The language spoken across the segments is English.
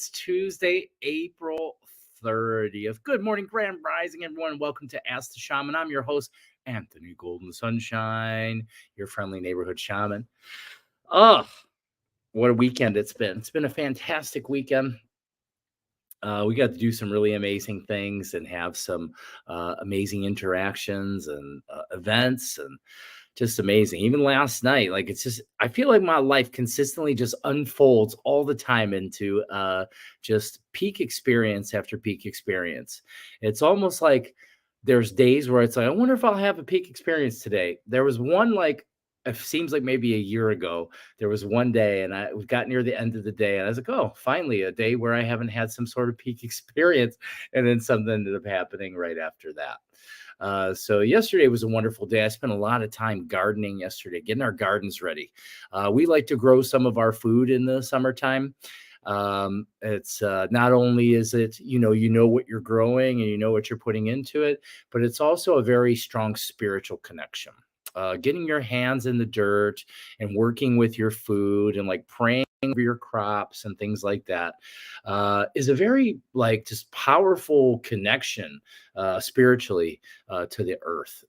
It's Tuesday, April 30th. Good morning, Grand Rising, everyone. Welcome to Ask the Shaman. I'm your host, Anthony Golden Sunshine, your friendly neighborhood shaman. Oh, what a weekend it's been. It's been a fantastic weekend. We got to do some really amazing things and have some amazing interactions and events and just amazing. Even last night, like it's just, I feel like my life consistently just unfolds all the time into just peak experience after peak experience. It's almost like there's days where it's like, I wonder if I'll have a peak experience today. There was one like, it seems like maybe a year ago, there was one day and we got near the end of the day and I was like, oh, finally a day where I haven't had some sort of peak experience. And then something ended up happening right after that. So yesterday was a wonderful day. I spent a lot of time gardening yesterday, getting our gardens ready. We like to grow some of our food in the summertime. It's not only is it, you know what you're growing and you know what you're putting into it, but it's also a very strong spiritual connection. Getting your hands in the dirt and working with your food and like praying for your crops and things like that is a very like just powerful connection spiritually to the earth.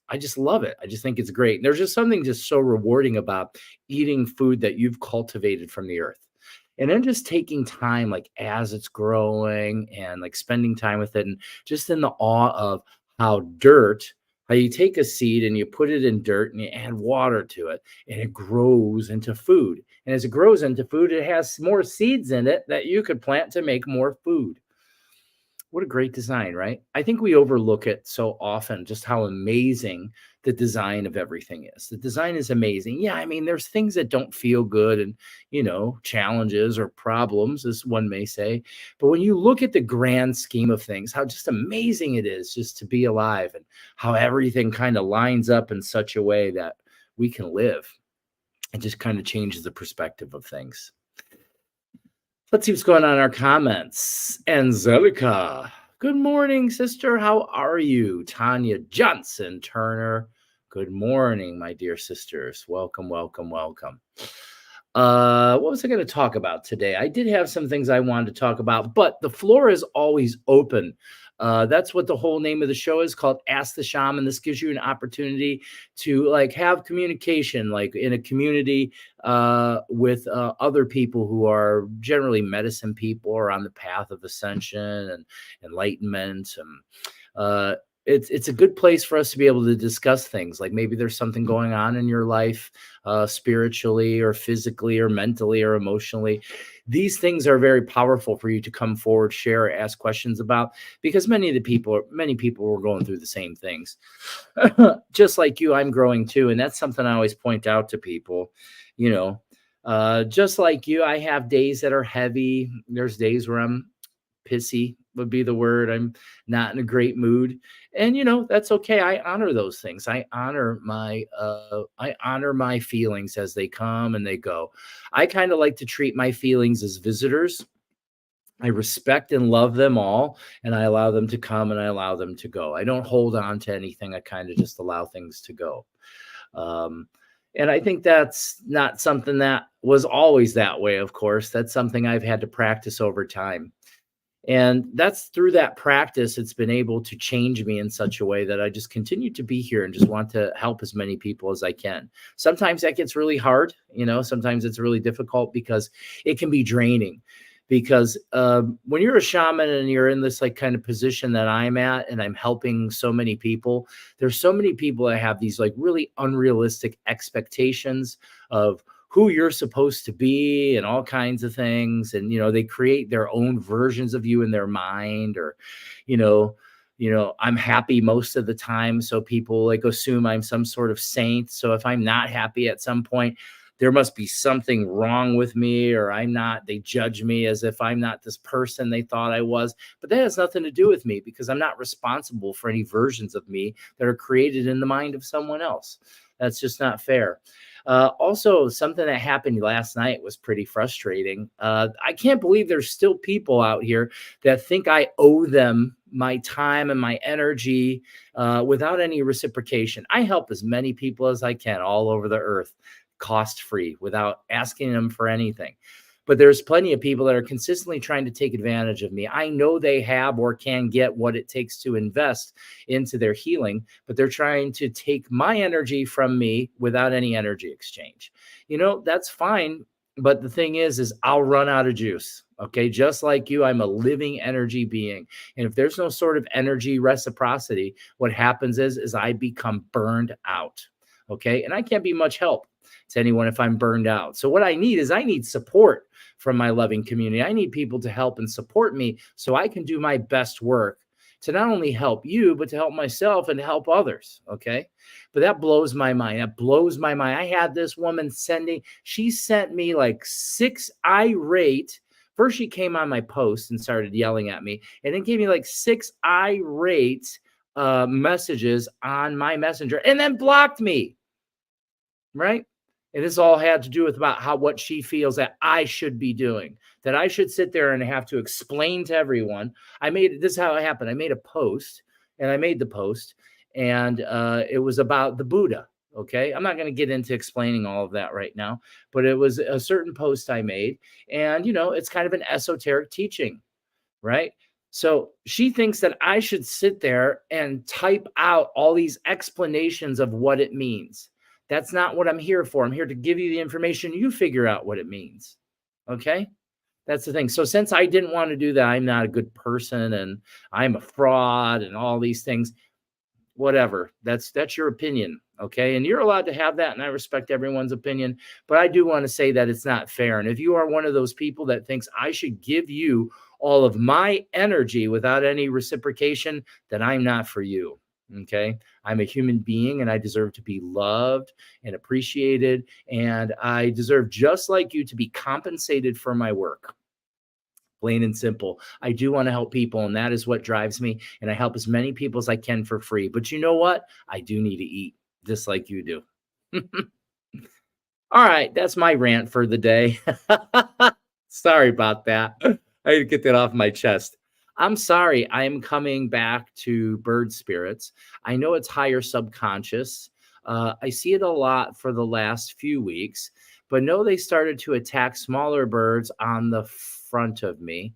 I just love it. I just think it's great. And there's just something just so rewarding about eating food that you've cultivated from the earth. And then just taking time like as it's growing and like spending time with it and just in the awe of how you take a seed and you put it in dirt and you add water to it and it grows into food. And as it grows into food, it has more seeds in it that you could plant to make more food. What a great design, right? I think we overlook it so often, just how amazing the design of everything is. The design is amazing. Yeah, I mean, there's things that don't feel good and, challenges or problems, as one may say. But when you look at the grand scheme of things, how just amazing it is just to be alive and how everything kind of lines up in such a way that we can live. It just kind of changes the perspective of things. Let's see what's going on in our comments. Angelica, good morning, sister. How are you? Tanya Johnson Turner, good morning, my dear sisters. Welcome, welcome, welcome. What was I going to talk about today? I did have some things I wanted to talk about, but the floor is always open. That's what the whole name of the show is, called Ask the Shaman. This gives you an opportunity to like have communication, like in a community with other people who are generally medicine people or on the path of ascension and enlightenment. And it's a good place for us to be able to discuss things. Like maybe there's something going on in your life, spiritually or physically or mentally or emotionally. These things are very powerful for you to come forward, share, ask questions about, because many people were going through the same things. Just like you, I'm growing too. And that's something I always point out to people, just like you, I have days that are heavy. There's days where I'm pissy would be the word. I'm not in a great mood. And that's okay. I honor those things. I honor my feelings as they come and they go. I kind of like to treat my feelings as visitors. I respect and love them all, and I allow them to come and I allow them to go. I don't hold on to anything. I kind of just allow things to go. And I think that's not something that was always that way, of course. That's something I've had to practice over time. And that's through that practice, it's been able to change me in such a way that I just continue to be here and just want to help as many people as I can. Sometimes that gets really hard. Sometimes it's really difficult because it can be draining. Because when you're a shaman and you're in this like kind of position that I'm at and I'm helping so many people, there's so many people that have these like really unrealistic expectations of who you're supposed to be and all kinds of things. And, they create their own versions of you in their mind, or, I'm happy most of the time. So people like assume I'm some sort of saint. So if I'm not happy at some point, there must be something wrong with me, or they judge me as if I'm not this person they thought I was. But that has nothing to do with me, because I'm not responsible for any versions of me that are created in the mind of someone else. That's just not fair. Also, something that happened last night was pretty frustrating. I can't believe there's still people out here that think I owe them my time and my energy without any reciprocation. I help as many people as I can all over the earth, cost-free, without asking them for anything. But there's plenty of people that are consistently trying to take advantage of me. I know they have or can get what it takes to invest into their healing, but they're trying to take my energy from me without any energy exchange. That's fine. But the thing is I'll run out of juice. Okay. Just like you, I'm a living energy being. And if there's no sort of energy reciprocity, what happens is I become burned out. Okay. And I can't be much help to anyone if I'm burned out. So what I need support from my loving community. I need people to help and support me so I can do my best work to not only help you, but to help myself and help others. Okay. But that blows my mind. That blows my mind. I had this woman she sent me like 6 irate. First, she came on my post and started yelling at me, and then gave me like 6 irate messages on my messenger and then blocked me. Right. And this all had to do with about what she feels that I should be doing, that I should sit there and have to explain to everyone. This is how it happened. I made a post and I made the post and it was about the Buddha. Okay. I'm not going to get into explaining all of that right now, but it was a certain post I made. And, it's kind of an esoteric teaching, right? So she thinks that I should sit there and type out all these explanations of what it means. That's not what I'm here for. I'm here to give you the information. You figure out what it means. Okay. That's the thing. So since I didn't want to do that, I'm not a good person and I'm a fraud and all these things, whatever. That's your opinion. Okay. And you're allowed to have that. And I respect everyone's opinion, but I do want to say that it's not fair. And if you are one of those people that thinks I should give you all of my energy without any reciprocation, then I'm not for you. Okay. I'm a human being and I deserve to be loved and appreciated. And I deserve, just like you, to be compensated for my work. Plain and simple. I do want to help people, and that is what drives me. And I help as many people as I can for free. But you know what? I do need to eat, just like you do. All right. That's my rant for the day. Sorry about that. I had to get that off my chest. I'm sorry. I'm coming back to bird spirits. I know it's higher subconscious. I see it a lot for the last few weeks, but no, they started to attack smaller birds on the front of me.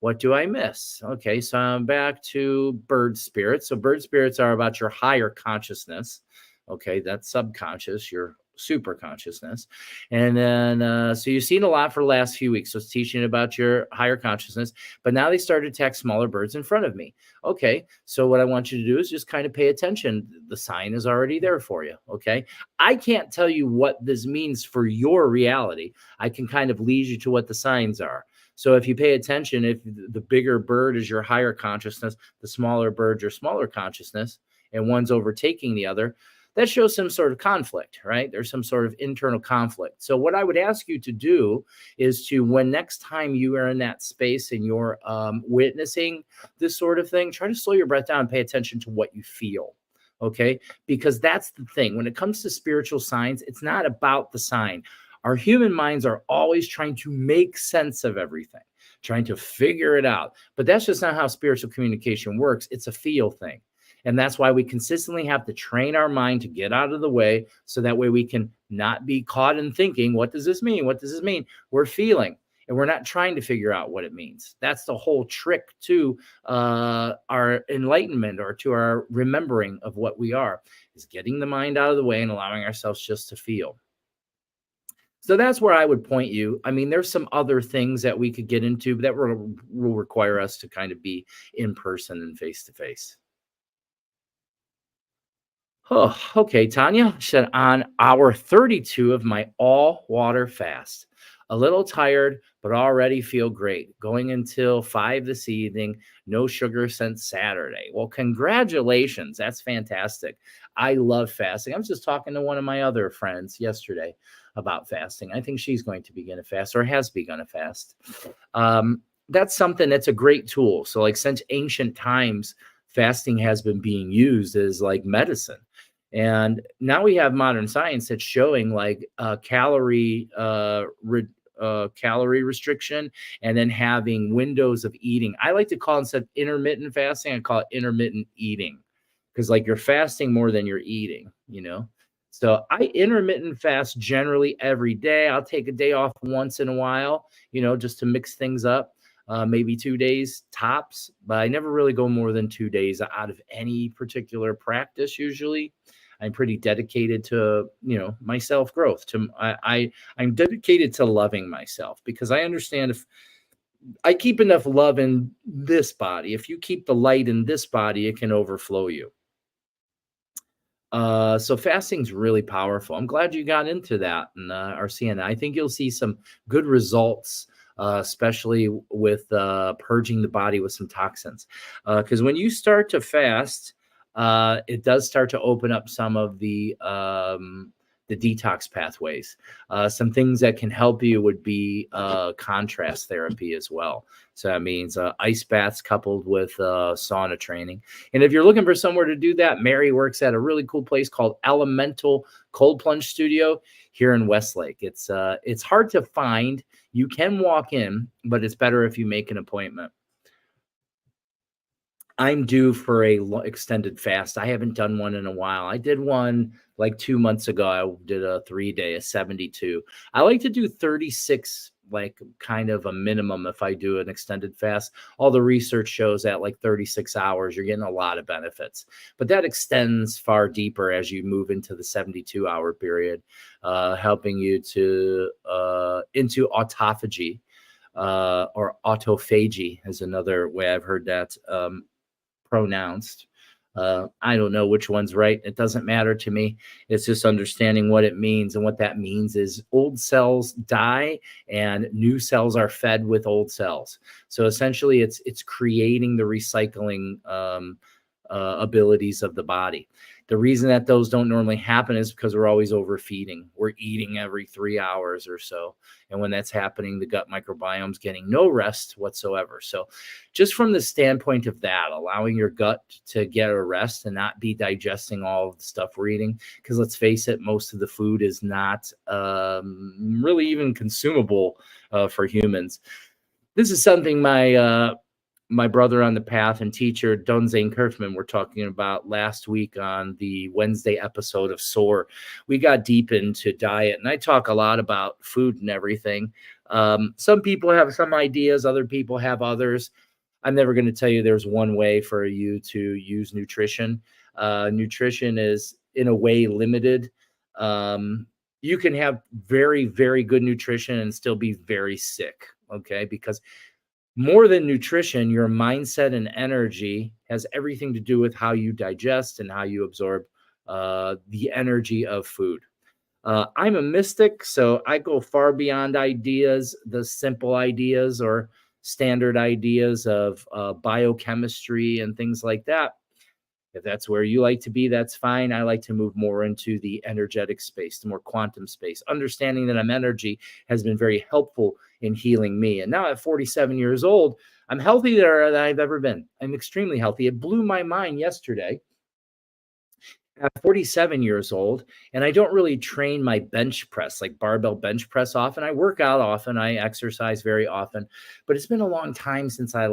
What do I miss? Okay, so I'm back to bird spirits. So bird spirits are about your higher consciousness. Okay, that's subconscious, your super consciousness. And then, so you've seen a lot for the last few weeks. So it's teaching about your higher consciousness, but now they start to attack smaller birds in front of me. Okay. So what I want you to do is just kind of pay attention. The sign is already there for you. Okay. I can't tell you what this means for your reality. I can kind of lead you to what the signs are. So if you pay attention, if the bigger bird is your higher consciousness, the smaller bird, your smaller consciousness, and one's overtaking the other, that shows some sort of conflict, right? There's some sort of internal conflict. So what I would ask you to do is to, when next time you are in that space and you're witnessing this sort of thing, try to slow your breath down and pay attention to what you feel. Okay. Because that's the thing. When it comes to spiritual signs, it's not about the sign. Our human minds are always trying to make sense of everything, trying to figure it out. But that's just not how spiritual communication works. It's a feel thing. And that's why we consistently have to train our mind to get out of the way, so that way we can not be caught in thinking, what does this mean? What does this mean? We're feeling, and we're not trying to figure out what it means. That's the whole trick to our enlightenment, or to our remembering of what we are, is getting the mind out of the way and allowing ourselves just to feel. So that's where I would point you. I mean, there's some other things that we could get into, but that will require us to kind of be in person and face to face. Oh, okay, Tanya said, on hour 32 of my all water fast. A little tired, but already feel great. Going until 5 this evening. No sugar since Saturday. Well, congratulations. That's fantastic. I love fasting. I was just talking to one of my other friends yesterday about fasting. I think she's going to begin a fast, or has begun a fast. That's something that's a great tool. So, like, since ancient times, fasting has been being used as like medicine. And now we have modern science that's showing like calorie restriction, and then having windows of eating. I like to call, instead of intermittent fasting, I call it intermittent eating, because like you're fasting more than you're eating, you know? So I intermittent fast generally every day. I'll take a day off once in a while, just to mix things up. Maybe 2 days tops, but I never really go more than 2 days out of any particular practice. Usually, I'm pretty dedicated to my self growth. I'm dedicated to loving myself because I understand if I keep enough love in this body, if you keep the light in this body, it can overflow you. So fasting's really powerful. I'm glad you got into that and are seeing that. I think you'll see some good results, especially with purging the body with some toxins. Because when you start to fast, it does start to open up some of the detox pathways. Some things that can help you would be contrast therapy as well. So that means ice baths coupled with sauna training. And if you're looking for somewhere to do that, Mary works at a really cool place called Elemental Cold Plunge Studio here in Westlake. It's hard to find. You can walk in, but it's better if you make an appointment. I'm due for a extended fast. I haven't done one in a while. I did one like 2 months ago. I did a 3 day, a 72. I like to do 36, like kind of a minimum if I do an extended fast. All the research shows that like 36 hours, you're getting a lot of benefits. But that extends far deeper as you move into the 72-hour period, helping you to into autophagy. Or autophagy is another way I've heard that pronounced. I don't know which one's right. It doesn't matter to me. It's just understanding what it means. And what that means is old cells die and new cells are fed with old cells. So essentially it's creating the recycling abilities of the body. The reason that those don't normally happen is because we're always overfeeding. We're eating every 3 hours or so. And when that's happening, the gut microbiome's getting no rest whatsoever. So just from the standpoint of that, allowing your gut to get a rest and not be digesting all of the stuff we're eating, because let's face it, most of the food is not really even consumable for humans. This is something my brother on the path and teacher Dunzane Kerfman were talking about last week on the Wednesday episode of SOAR. We got deep into diet, and I talk a lot about food and everything. Some people have some ideas, other people have others. I'm never going to tell you there's one way for you to use nutrition. Nutrition is in a way limited. You can have very, very good nutrition and still be very sick. Okay. Because more than nutrition, your mindset and energy has everything to do with how you digest and how you absorb the energy of food. I'm a mystic, so I go far beyond ideas, the simple ideas or standard ideas of biochemistry and things like that. If that's where you like to be, that's fine. I like to move more into the energetic space, the more quantum space. Understanding that I'm energy has been very helpful in healing me. And now at 47 years old, I'm healthier than I've ever been. I'm extremely healthy. It blew my mind yesterday at 47 years old, and I don't really train my bench press, like barbell bench press often. I work out often, I exercise very often, but it's been a long time since I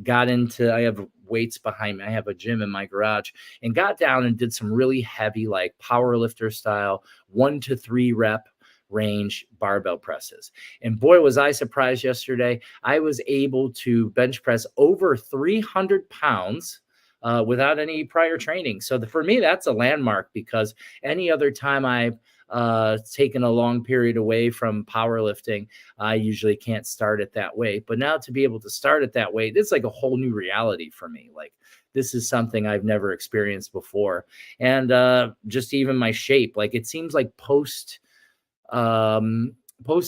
got into, I have weights behind me. I have a gym in my garage, and got down and did some really heavy, like power lifter style, 1 to 3 rep range barbell presses. And boy, was I surprised yesterday. I was able to bench press over 300 pounds without any prior training. So for me, that's a landmark, because any other time I've taken a long period away from powerlifting, I usually can't start it that way. But now to be able to start it that way, it's like a whole new reality for me. Like, this is something I've never experienced before. And just even my shape, like it seems like post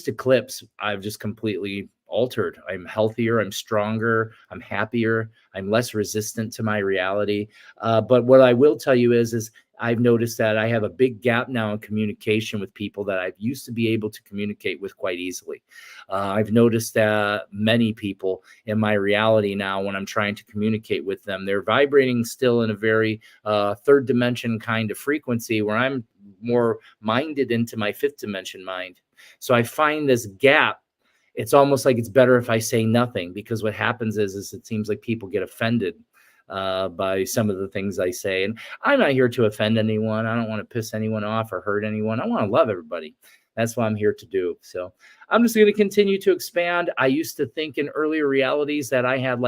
eclipse, I've just completely altered. I'm healthier, I'm stronger, I'm happier, I'm less resistant to my reality. But what I will tell you is I've noticed that I have a big gap now in communication with people that I used to be able to communicate with quite easily. I've noticed that many people in my reality now, when I'm trying to communicate with them, they're vibrating still in a very third dimension kind of frequency, where I'm more minded into my fifth dimension mind. So I find this gap. It's almost like it's better if I say nothing, because what happens is it seems like people get offended by some of the things I say. And I'm not here to offend anyone. I don't want to piss anyone off or hurt anyone. I want to love everybody. That's what I'm here to do. So I'm just going to continue to expand. I used to think in earlier realities that I had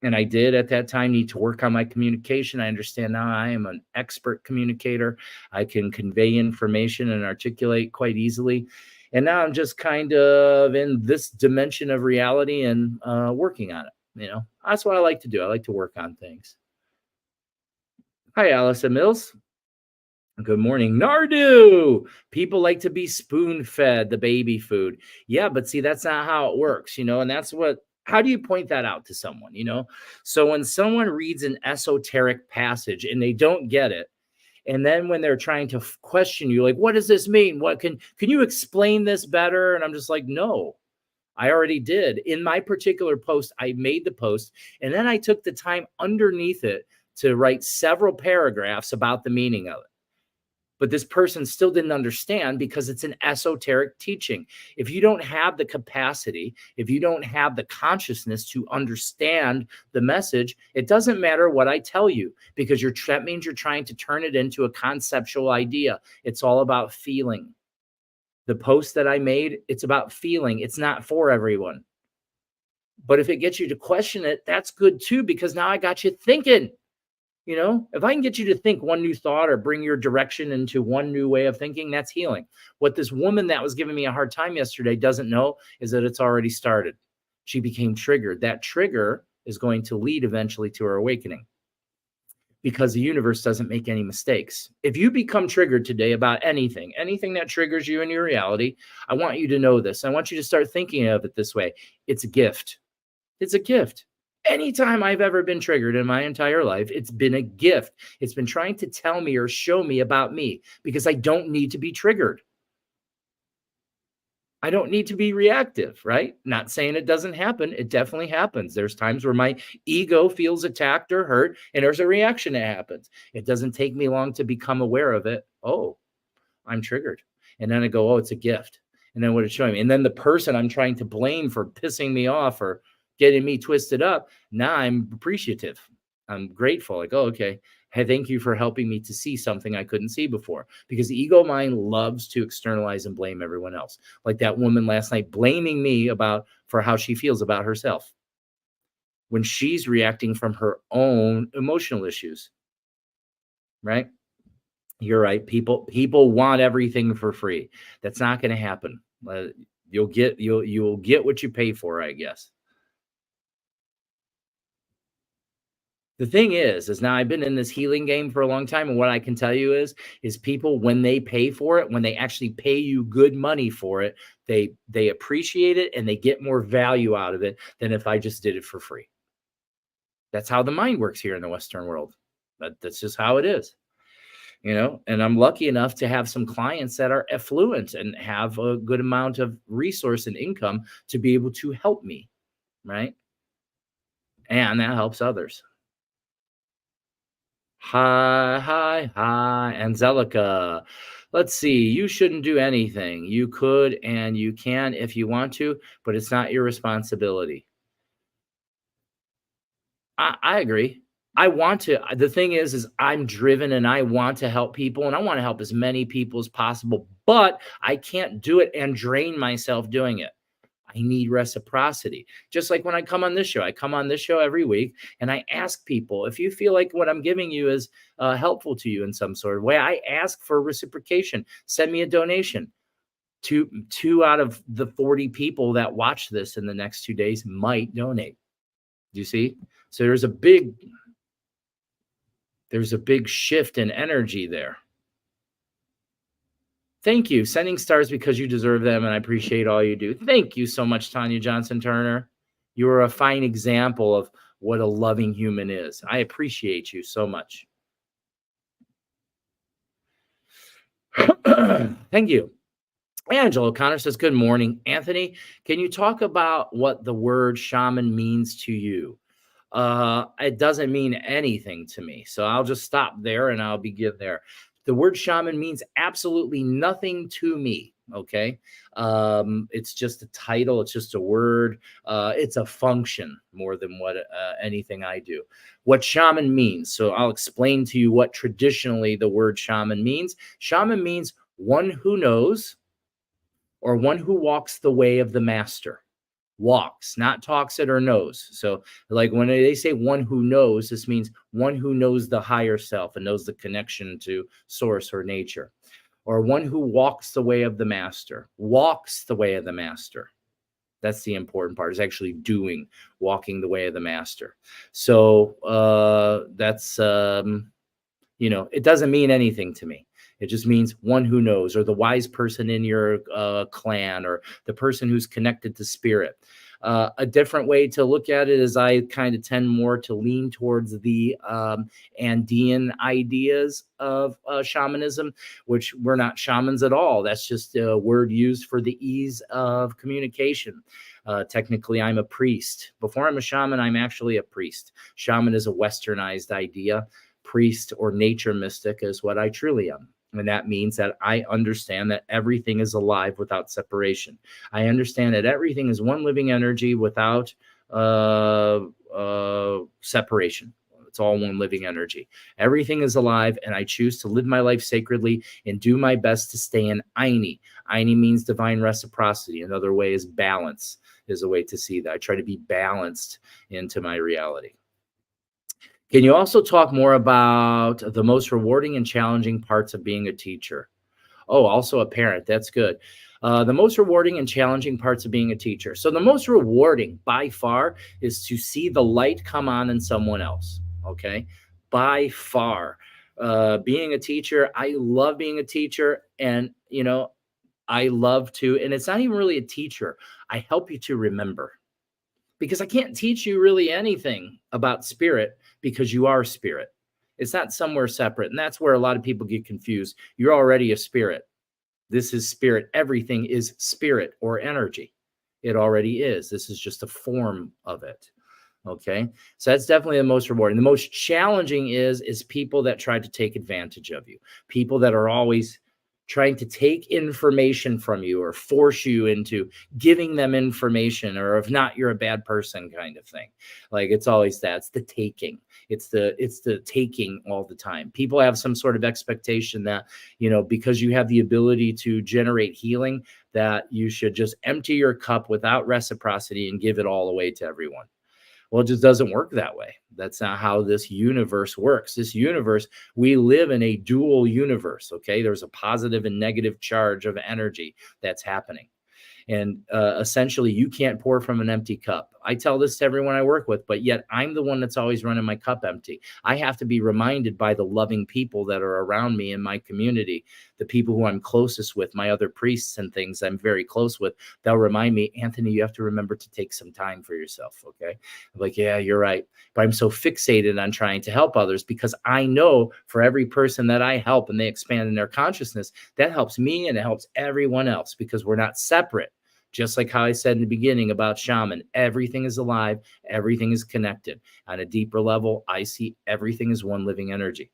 and I did at that time need to work on my communication. I understand now I am an expert communicator. I can convey information and articulate quite easily. And now I'm just kind of in this dimension of reality and working on it. That's what I like to do. I like to work on things. Hi, Allison Mills. Good morning, Nardu. People like to be spoon-fed the baby food. Yeah, but see, that's not how it works, and that's how do you point that out to someone, So when someone reads an esoteric passage and they don't get it, and then when they're trying to question you, like, what does this mean? What can you explain this better? And I'm just like, no, I already did. In my particular post, I made the post, and then I took the time underneath it to write several paragraphs about the meaning of it. But this person still didn't understand because it's an esoteric teaching. If you don't have the capacity, if you don't have the consciousness to understand the message, it doesn't matter what I tell you, because that means you're trying to turn it into a conceptual idea. It's all about feeling. The post that I made, it's about feeling. It's not for everyone. But if it gets you to question it, that's good too, because now I got you thinking. If I can get you to think one new thought or bring your direction into one new way of thinking, that's healing. What this woman that was giving me a hard time yesterday doesn't know is that it's already started. She became triggered. That trigger is going to lead eventually to her awakening, because the universe doesn't make any mistakes. If you become triggered today about anything that triggers you in your reality, I want you to know this. I want you to start thinking of it this way. It's a gift. It's a gift. Anytime I've ever been triggered in my entire life, it's been a gift. It's been trying to tell me or show me about me, because I don't need to be triggered. I don't need to be reactive, right? Not saying it doesn't happen. It definitely happens. There's times where my ego feels attacked or hurt, and there's a reaction that happens. It doesn't take me long to become aware of it. Oh, I'm triggered. And then I go, oh, it's a gift. And then what it's showing me. And then the person I'm trying to blame for pissing me off or getting me twisted up, now I'm appreciative. I'm grateful. Like, oh, okay. Hey, thank you for helping me to see something I couldn't see before. Because the ego mind loves to externalize and blame everyone else. Like that woman last night blaming me for how she feels about herself, when she's reacting from her own emotional issues. Right? You're right. People want everything for free. That's not going to happen. You'll get what you pay for, I guess. The thing is now I've been in this healing game for a long time, and what I can tell you is people, when they pay for it, when they actually pay you good money for it, they appreciate it and they get more value out of it than if I just did it for free. That's how the mind works here in the Western world. That's just how it is. And I'm lucky enough to have some clients that are affluent and have a good amount of resource and income to be able to help me, right? And that helps others. Hi, Angelica. Let's see. You shouldn't do anything. You could and you can if you want to, but it's not your responsibility. I agree. I want to. The thing is I'm driven and I want to help people, and I want to help as many people as possible, but I can't do it and drain myself doing it. I need reciprocity. Just like when I come on this show, every week, and I ask people, if you feel like what I'm giving you is helpful to you in some sort of way, I ask for reciprocation. Send me a donation. Two out of the 40 people that watch this in the next 2 days might donate. Do you see? So there's a big shift in energy there. Thank you. Sending stars because you deserve them, and I appreciate all you do. Thank you so much, Tanya Johnson Turner. You are a fine example of what a loving human is. I appreciate you so much. Thank you. Angela O'Connor says, good morning. Anthony, can you talk about what the word shaman means to you? It doesn't mean anything to me. So I'll just stop there and I'll begin there. The word shaman means absolutely nothing to me. Okay. It's just a title, it's just a word, it's a function more than what anything I do. What shaman means. So I'll explain to you what traditionally the word shaman means. Shaman means one who knows or one who walks the way of the master. Walks, not talks it or knows. So, like when they say one who knows, this means one who knows the higher self and knows the connection to source or nature, or one who walks the way of the master, walks the way of the master. That's the important part, is actually doing, walking the way of the master. So it doesn't mean anything to me. It just means one who knows, or the wise person in your clan, or the person who's connected to spirit. A different way to look at it is I kind of tend more to lean towards the Andean ideas of shamanism, which we're not shamans at all. That's just a word used for the ease of communication. Technically, I'm a priest. Before I'm a shaman, I'm actually a priest. Shaman is a westernized idea. Priest or nature mystic is what I truly am. And that means that I understand that everything is alive without separation. I understand that everything is one living energy without separation. It's all one living energy. Everything is alive, and I choose to live my life sacredly and do my best to stay in Aini. Aini means divine reciprocity. Another way is balance, is a way to see that. I try to be balanced into my reality. Can you also talk more about the most rewarding and challenging parts of being a teacher? Oh, also a parent. That's good. The most rewarding and challenging parts of being a teacher. So the most rewarding by far is to see the light come on in someone else. Okay. By far. Being a teacher, I love being a teacher. And, I love to, and it's not even really a teacher. I help you to remember, because I can't teach you really anything about spirit, because you are spirit. It's not somewhere separate. And that's where a lot of people get confused. You're already a spirit. This is spirit. Everything is spirit or energy. It already is. This is just a form of it. Okay. So that's definitely the most rewarding. The most challenging is people that try to take advantage of you, people that are always trying to take information from you or force you into giving them information, or if not, you're a bad person kind of thing. Like, it's always that. It's the taking. It's the taking all the time. People have some sort of expectation that, because you have the ability to generate healing, that you should just empty your cup without reciprocity and give it all away to everyone. Well, it just doesn't work that way. That's not how this universe works. This universe, we live in a dual universe, okay? There's a positive and negative charge of energy that's happening. And essentially, you can't pour from an empty cup. I tell this to everyone I work with, but yet I'm the one that's always running my cup empty. I have to be reminded by the loving people that are around me in my community, the people who I'm closest with, my other priests and things I'm very close with. They'll remind me, Anthony, you have to remember to take some time for yourself, okay? I'm like, yeah, you're right. But I'm so fixated on trying to help others, because I know for every person that I help and they expand in their consciousness, that helps me and it helps everyone else, because we're not separate. Just like how I said in the beginning about shaman, everything is alive, everything is connected. On a deeper level, I see everything as one living energy.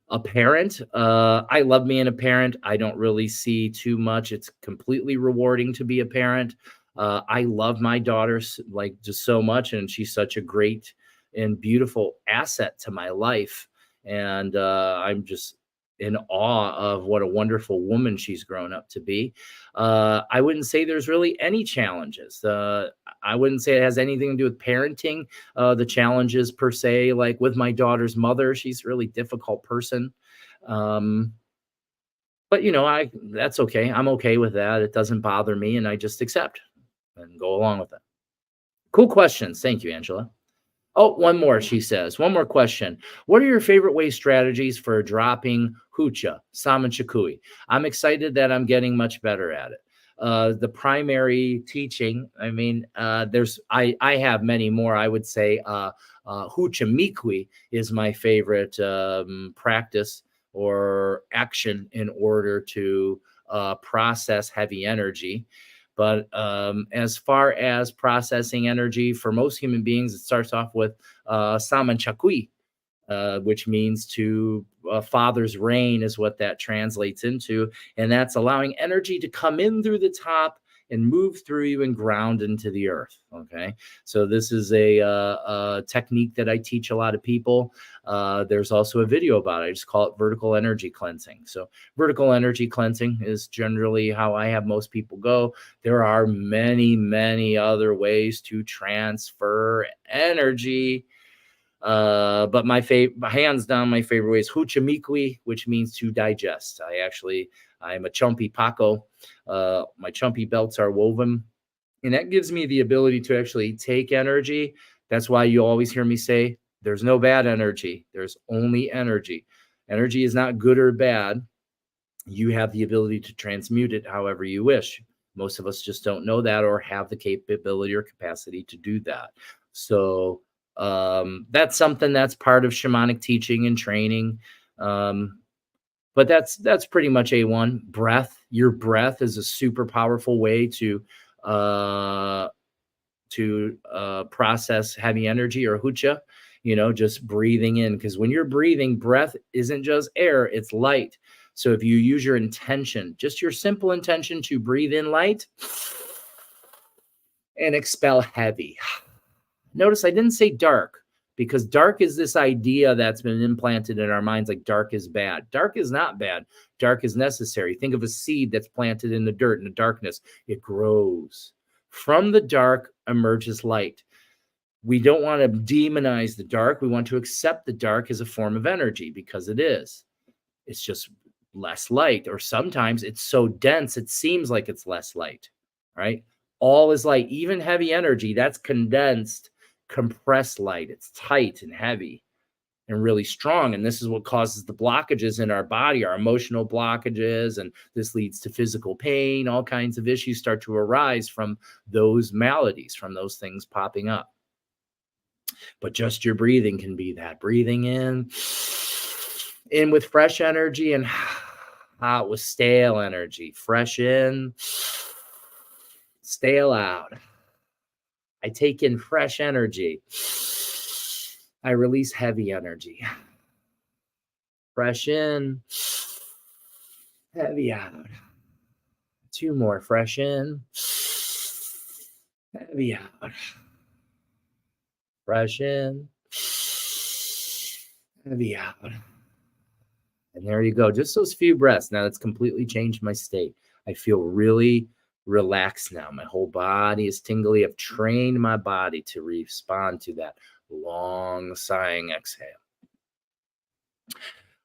A parent, I love being a parent. I don't really see too much. It's completely rewarding to be a parent. I love my daughter like just so much, and she's such a great and beautiful asset to my life. And I'm just in awe of what a wonderful woman she's grown up to be. I wouldn't say there's really any challenges. I wouldn't say it has anything to do with parenting. The challenges per se, like with my daughter's mother, she's a really difficult person. Um, but that's okay. I'm okay with that. It doesn't bother me, and I just accept and go along with it. Cool questions. Thank you, Angela. Oh, one more, she says. One more question. What are your favorite way strategies for dropping hucha, saman chakui? I'm excited that I'm getting much better at it. The primary teaching, I have many more. I would say hucha mikui is my favorite practice or action in order to process heavy energy. But as far as processing energy, for most human beings, it starts off with saman chakui. which means to father's rain is what that translates into. And that's allowing energy to come in through the top and move through you and ground into the earth. Okay. So this is a technique that I teach a lot of people. There's also a video about it. I just call it vertical energy cleansing. So vertical energy cleansing is generally how I have most people go. There are many, many other ways to transfer energy. But hands down, my favorite way is huchamiqui, which means to digest. I'm a chumpy Paqo. My chumpy belts are woven, and that gives me the ability to actually take energy. That's why you always hear me say, there's no bad energy. There's only energy. Energy is not good or bad. You have the ability to transmute it however you wish. Most of us just don't know that or have the capability or capacity to do that. So that's something that's part of shamanic teaching and training. But that's pretty much A1. Breath. Your breath is a super powerful way to process heavy energy or hucha, just breathing in. Because when you're breathing, breath isn't just air, it's light. So if you use your intention, just your simple intention to breathe in light and expel heavy. Notice I didn't say dark, because dark is this idea that's been implanted in our minds, like dark is bad. Dark is not bad. Dark is necessary. Think of a seed that's planted in the dirt, in the darkness. It grows. From the dark emerges light. We don't want to demonize the dark. We want to accept the dark as a form of energy, because it is. It's just less light, or sometimes it's so dense it seems like it's less light, right? All is light, even heavy energy. That's condensed, compressed light. It's tight and heavy and really strong. And this is what causes the blockages in our body, our emotional blockages. And this leads to physical pain. All kinds of issues start to arise from those maladies, from those things popping up. But just your breathing can be that. Breathing in with fresh energy, and out with stale energy. Fresh in, stale out. I take in fresh energy. I release heavy energy. Fresh in, heavy out. 2 more. Fresh in, heavy out. Fresh in, heavy out. And there you go. Just those few breaths. Now it's completely changed my state. I feel really relaxed now. My whole body is tingly. I've trained my body to respond to that long sighing exhale.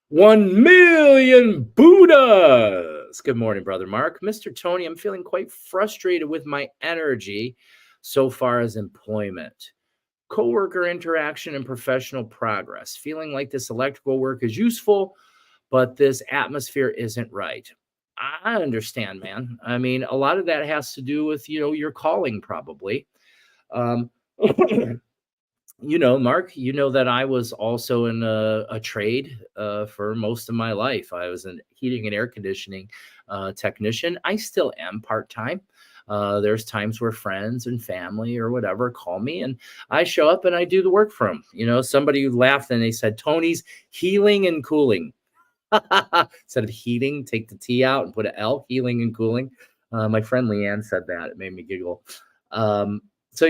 1 million Buddhas. Good morning, Brother Mark. Mr. Tony, I'm feeling quite frustrated with my energy so far as employment, coworker interaction, and professional progress. Feeling like this electrical work is useful, but this atmosphere isn't right. I understand, man. I mean, a lot of that has to do with, your calling, probably. Mark, that I was also in a trade for most of my life. I was a heating and air conditioning technician. I still am part-time. There's times where friends and family or whatever call me, and I show up and I do the work for them. Somebody laughed and they said, Tony's healing and cooling. Instead of heating, take the T out and put an L, healing and cooling. My friend Leanne said that. It made me giggle. So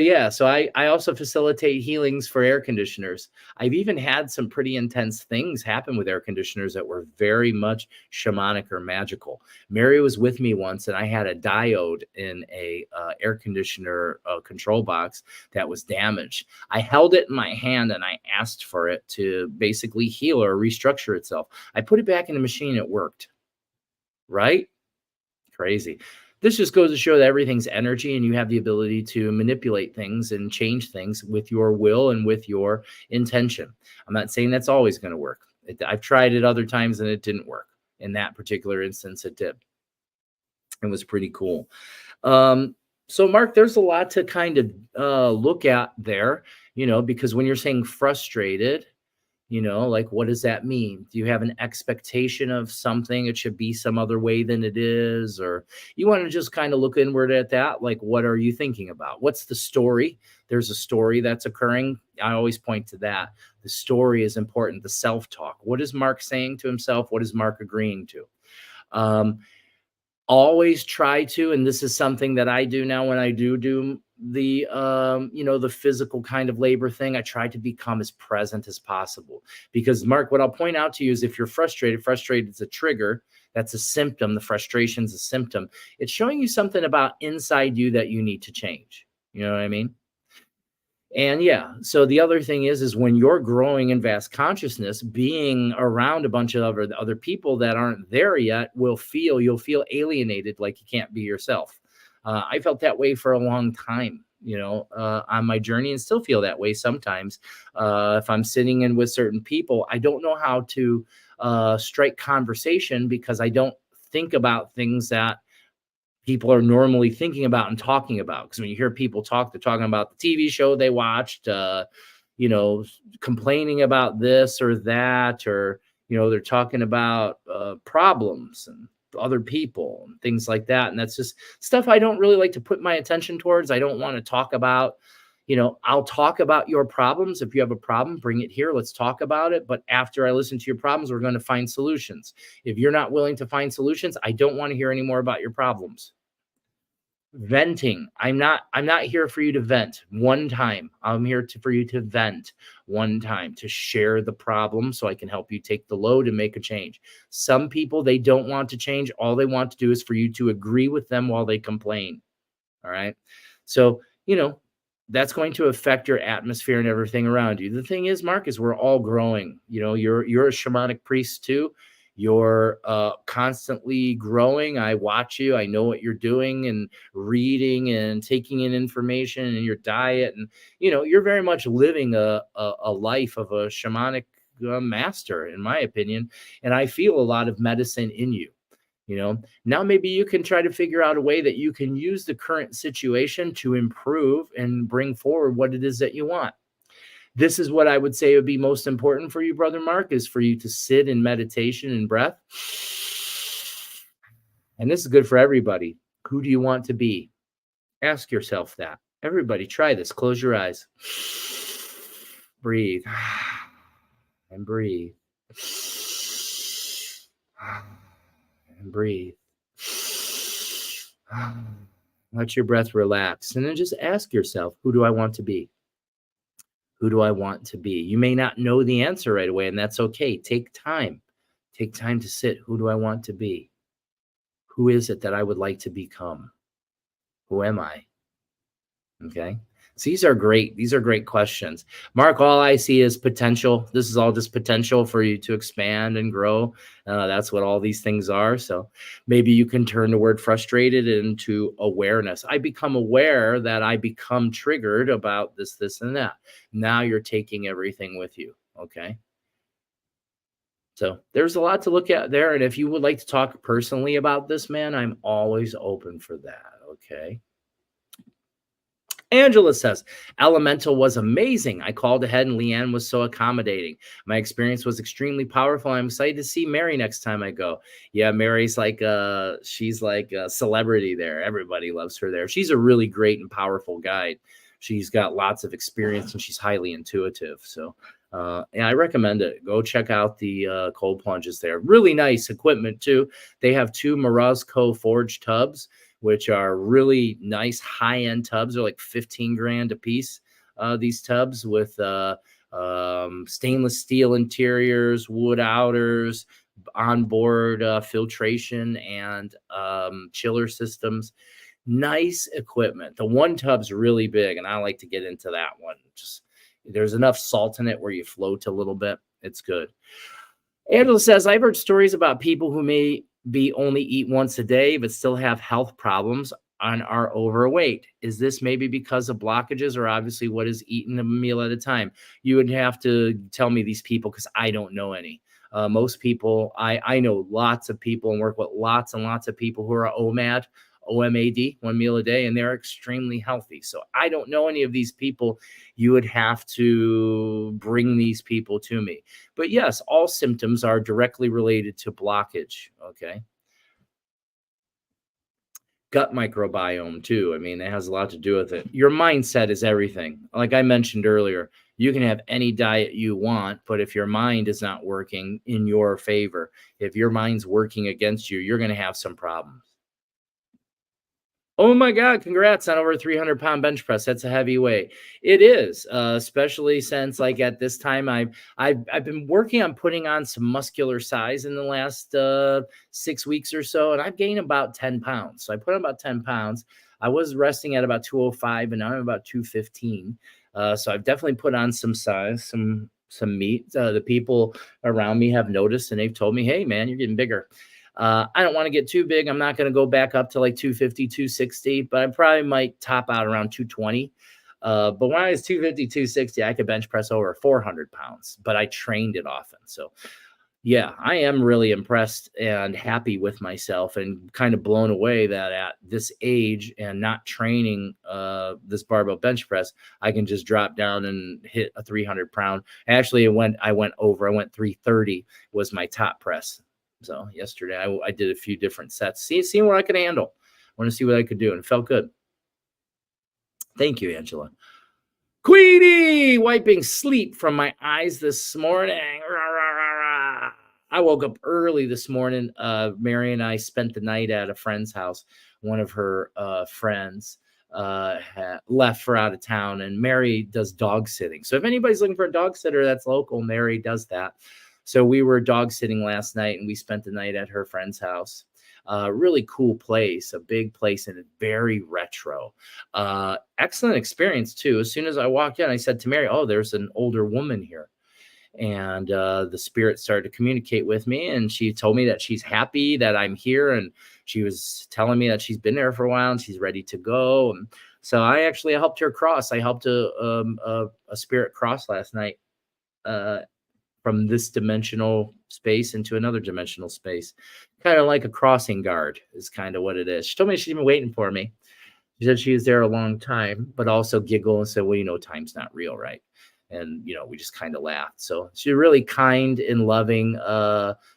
I also facilitate healings for air conditioners. I've even had some pretty intense things happen with air conditioners that were very much shamanic or magical. Mary was with me once, and I had a diode in a air conditioner control box that was damaged. I held it in my hand and I asked for it to basically heal or restructure itself. I put it back in the machine. It worked. Right? Crazy. This just goes to show that everything's energy, and you have the ability to manipulate things and change things with your will and with your intention. I'm not saying that's always going to work. I've tried it other times and it didn't work. In that particular instance, it did. It was pretty cool. So Mark, there's a lot to kind of look at there, because when you're saying frustrated, Like, what does that mean? Do you have an expectation of something? It should be some other way than it is, or you want to just kind of look inward at that. Like, what are you thinking about? What's the story? There's a story that's occurring. I always point to that. The story is important. The self-talk. What is Mark saying to himself? What is Mark agreeing to? Um, Always try to, and this is something that I do now when I do the the physical kind of labor thing. I try to become as present as possible, because Mark, what I'll point out to you is, if you're frustrated is a trigger. That's a symptom. The frustration is a symptom. It's showing you something about inside you that you need to change. You know what I mean? And yeah, so the other thing is when you're growing in vast consciousness, being around a bunch of other people that aren't there yet you'll feel alienated, like you can't be yourself. I felt that way for a long time, on my journey, and still feel that way sometimes. If I'm sitting in with certain people, I don't know how to strike conversation, because I don't think about things that people are normally thinking about and talking about. Because when you hear people talk, they're talking about the TV show they watched, you know, complaining about this or that, or, they're talking about problems and other people and things like that. And that's just stuff I don't really like to put my attention towards. I don't want to talk about, I'll talk about your problems. If you have a problem, bring it here. Let's talk about it. But after I listen to your problems, we're going to find solutions. If you're not willing to find solutions, I don't want to hear any more about your problems. Venting. I'm not here for you to vent one time. I'm here for you to vent one time, to share the problem so I can help you take the load and make a change. Some people, they don't want to change. All they want to do is for you to agree with them while they complain. All right. So, that's going to affect your atmosphere and everything around you. The thing is, Mark, is we're all growing. You're a shamanic priest too. You're constantly growing. I watch you. I know what you're doing and reading and taking in information and your diet. And, you're very much living a life of a shamanic master, in my opinion. And I feel a lot of medicine in you. Now maybe you can try to figure out a way that you can use the current situation to improve and bring forward what it is that you want. This is what I would say would be most important for you, Brother Mark, is for you to sit in meditation and breath. And this is good for everybody. Who do you want to be? Ask yourself that. Everybody, try this. Close your eyes. Breathe. And breathe. And breathe. Let your breath relax. And then just ask yourself, who do I want to be? Who do I want to be? You may not know the answer right away, and that's okay. Take time. Take time to sit. Who do I want to be? Who is it that I would like to become? Who am I? Okay. So these are great. These are great questions. Mark, all I see is potential. This is all just potential for you to expand and grow. That's what all these things are. So maybe you can turn the word frustrated into awareness. I become aware that I become triggered about this, and that. Now you're taking everything with you. Okay. So there's a lot to look at there. And if you would like to talk personally about this, man, I'm always open for that. Okay. Angela says, Elemental was amazing. I called ahead and Leanne was so accommodating. My experience was extremely powerful. I'm excited to see Mary next time I go. Yeah, Mary's she's like a celebrity there. Everybody loves her there. She's a really great and powerful guide. She's got lots of experience and she's highly intuitive. So yeah, I recommend it. Go check out the cold plunges there. Really nice equipment too. They have 2 Morozco forged tubs, which are really nice high-end tubs. They're like 15 grand a piece. These tubs with stainless steel interiors, wood outers, onboard filtration, and chiller systems. Nice equipment. The one tub's really big, and I like to get into that one. Just there's enough salt in it where you float a little bit. It's good. Angela says, I've heard stories about people who may be only eat once a day, but still have health problems and are overweight. Is this maybe because of blockages, or obviously what is eaten a meal at a time? You would have to tell me these people, because I don't know any. Most people, I know lots of people and work with lots and lots of people who are OMAD, OMAD, 1 meal a day, and they're extremely healthy. So I don't know any of these people. You would have to bring these people to me. But yes, all symptoms are directly related to blockage. Okay. Gut microbiome too. I mean, it has a lot to do with it. Your mindset is everything. Like I mentioned earlier, you can have any diet you want, but if your mind is not working in your favor, if your mind's working against you, you're going to have some problems. Oh my God, congrats on over 300-pound bench press. That's a heavy weight. It is, especially since like at this time I've been working on putting on some muscular size in the last 6 weeks or so, and I've gained about 10 pounds. So I put on about 10 pounds. I was resting at about 205, and now I'm about 215. So I've definitely put on some size, some meat. The people around me have noticed, and they've told me, "Hey, man, you're getting bigger." I don't want to get too big. I'm not going to go back up to like 250, 260, but I probably might top out around 220. But when I was 250, 260, I could bench press over 400 pounds, but I trained it often. So yeah, I am really impressed and happy with myself and kind of blown away that at this age and not training this barbell bench press, I can just drop down and hit a 300 pound. Actually, I went over. I went 330 was my top press. So yesterday I did a few different sets, seeing what I could handle. I want to see what I could do, and it felt good. Thank you, Angela. Queenie, wiping sleep from my eyes this morning. I woke up early this morning. Mary and I spent the night at a friend's house. One of her friends left for out of town, and Mary does dog sitting. So if anybody's looking for a dog sitter that's local, Mary does that. So we were dog sitting last night, and we spent the night at her friend's house. Really cool place, a big place, and very retro. Excellent experience too. As soon as I walked in, I said to Mary, "Oh, there's an older woman here." And the spirit started to communicate with me, and she told me that she's happy that I'm here, and she was telling me that she's been there for a while and she's ready to go. And so I actually helped her cross. I helped a spirit cross last night. From this dimensional space into another dimensional space, kind of like a crossing guard is kind of what it is. She told me she's been waiting for me. She said she was there a long time, but also giggle and said, "Well, time's not real, right?" And we just kind of laughed. So she's a really kind and loving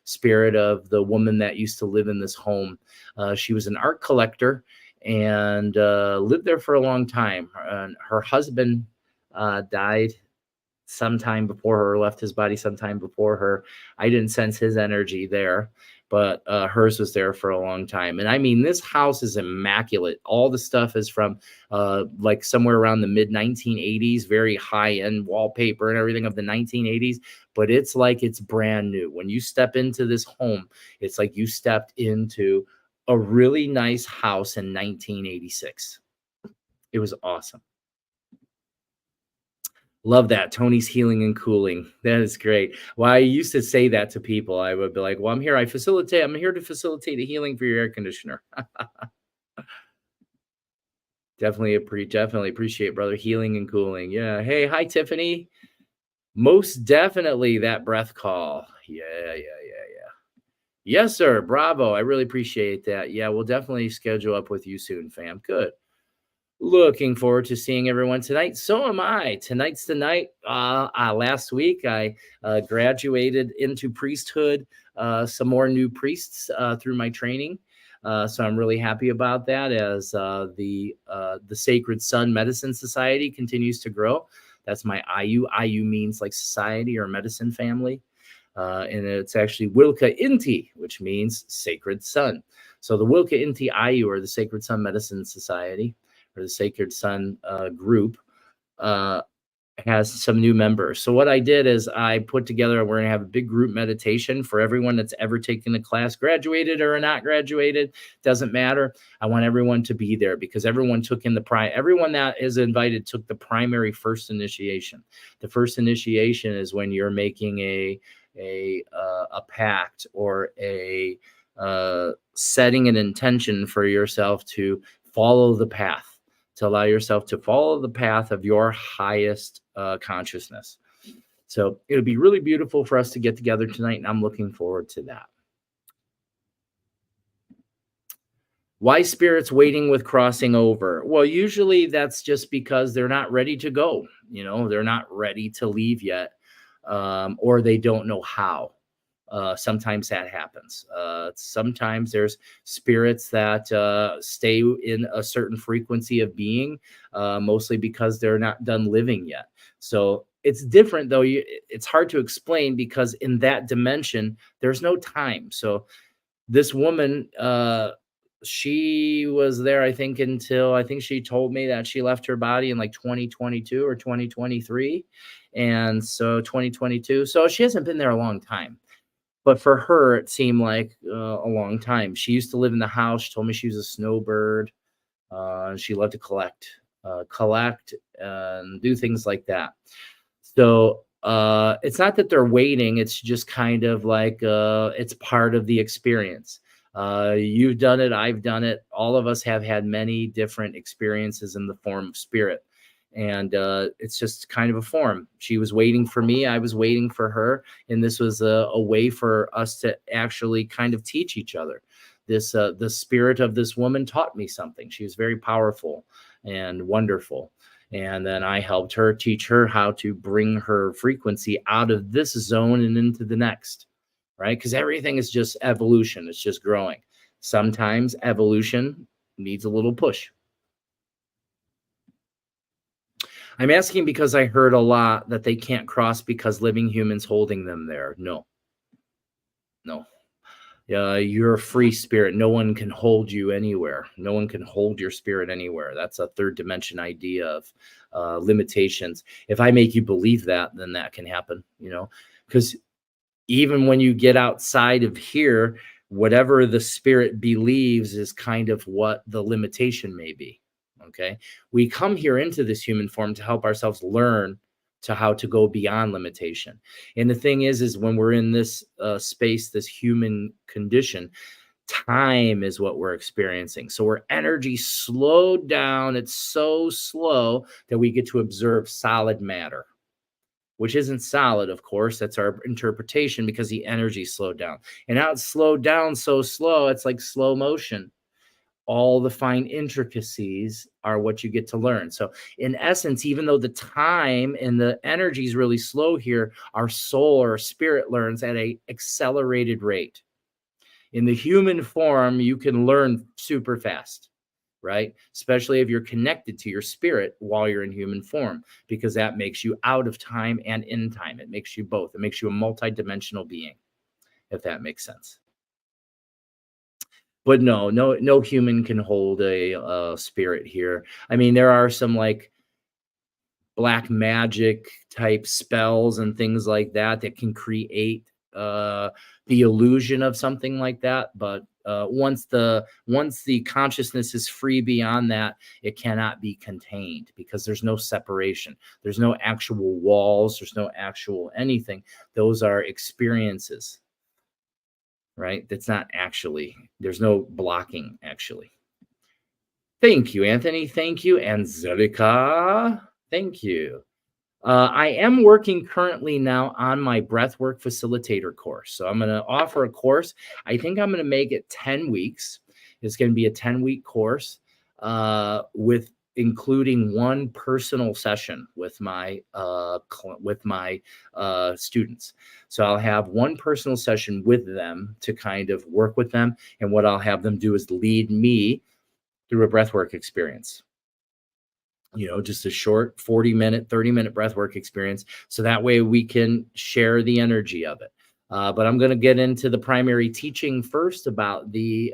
spirit of the woman that used to live in this home. She was an art collector and lived there for a long time. Her husband died sometime before her, left his body sometime before her. I didn't sense his energy there, but hers was there for a long time. And I mean, this house is immaculate. All the stuff is from like somewhere around the mid 1980s, very high end wallpaper and everything of the 1980s, but it's like it's brand new. When you step into this home, it's like you stepped into a really nice house in 1986. It was awesome. Love that. Tony's healing and cooling. That is great. Well, I used to say that to people. I would be like, "Well, I'm here. I'm here to facilitate a healing for your air conditioner." Definitely appreciate, brother. Healing and cooling. Yeah. Hey, hi, Tiffany. Most definitely that breath call. Yeah. Yes, sir. Bravo. I really appreciate that. Yeah, we'll definitely schedule up with you soon, fam. Good. Looking forward to seeing everyone tonight. So am I. Tonight's the night. Last week, I graduated into priesthood, some more new priests through my training. So I'm really happy about that as the Sacred Sun Medicine Society continues to grow. That's my IU. IU means like society or medicine family. And it's actually Wilka Inti, which means Sacred Sun. So the Wilka Inti IU, or the Sacred Sun Medicine Society, or the Sacred Sun group, has some new members. So what I did is I put together, we're going to have a big group meditation for everyone that's ever taken the class, graduated or not graduated, doesn't matter. I want everyone to be there because everyone took in everyone that is invited took the primary first initiation. The first initiation is when you're making a pact or a setting an intention for yourself to follow the path, to allow yourself to follow the path of your highest consciousness. So it'll be really beautiful for us to get together tonight, and I'm looking forward to that. Why spirits waiting with crossing over? Well, usually that's just because they're not ready to go. They're not ready to leave yet, or they don't know how. Sometimes that happens. Sometimes there's spirits that stay in a certain frequency of being, mostly because they're not done living yet. So it's different, though. It's hard to explain because in that dimension, there's no time. So this woman, she was there, I think, until I think she told me that she left her body in like 2022 or 2023. And so 2022. So she hasn't been there a long time. But for her, it seemed like a long time. She used to live in the house. She told me she was a snowbird. She loved to collect and do things like that. So it's not that they're waiting. It's just kind of like it's part of the experience. You've done it. I've done it. All of us have had many different experiences in the form of spirit. And it's just kind of a form. She was waiting for me. I was waiting for her. And this was a way for us to actually kind of teach each other. The spirit of this woman taught me something. She was very powerful and wonderful. And then I helped her teach her how to bring her frequency out of this zone and into the next, right? Because everything is just evolution. It's just growing. Sometimes evolution needs a little push. I'm asking because I heard a lot that they can't cross because living humans holding them there. No. You're a free spirit. No one can hold you anywhere. No one can hold your spirit anywhere. That's a third dimension idea of limitations. If I make you believe that, then that can happen, because even when you get outside of here, whatever the spirit believes is kind of what the limitation may be. Okay. We come here into this human form to help ourselves learn to how to go beyond limitation. And the thing is when we're in this space, this human condition, time is what we're experiencing. So our energy slowed down. It's so slow that we get to observe solid matter, which isn't solid, of course. That's our interpretation because the energy slowed down. And now it's slowed down so slow, it's like slow motion. All the fine intricacies are what you get to learn. So in essence, even though the time and the energy is really slow here, our soul or spirit learns at an accelerated rate. In the human form, you can learn super fast, right? Especially if you're connected to your spirit while you're in human form, because that makes you out of time and in time. It makes you both. It makes you a multidimensional being, if that makes sense. But no human can hold a spirit here. I mean, there are some like black magic type spells and things like that that can create the illusion of something like that. But once the consciousness is free beyond that, it cannot be contained because there's no separation. There's no actual walls. There's no actual anything. Those are experiences. Right? That's not actually, there's no blocking actually. Thank you, Anthony. Thank you, Angelica. Thank you. I am working currently now on my breathwork facilitator course. So I'm going to offer a course. I think I'm going to make it 10 weeks. It's going to be a 10-week course with including one personal session with my students. So I'll have one personal session with them to kind of work with them. And what I'll have them do is lead me through a breathwork experience. Just a short 40-minute, 30-minute breathwork experience. So that way we can share the energy of it. But I'm going to get into the primary teaching first about the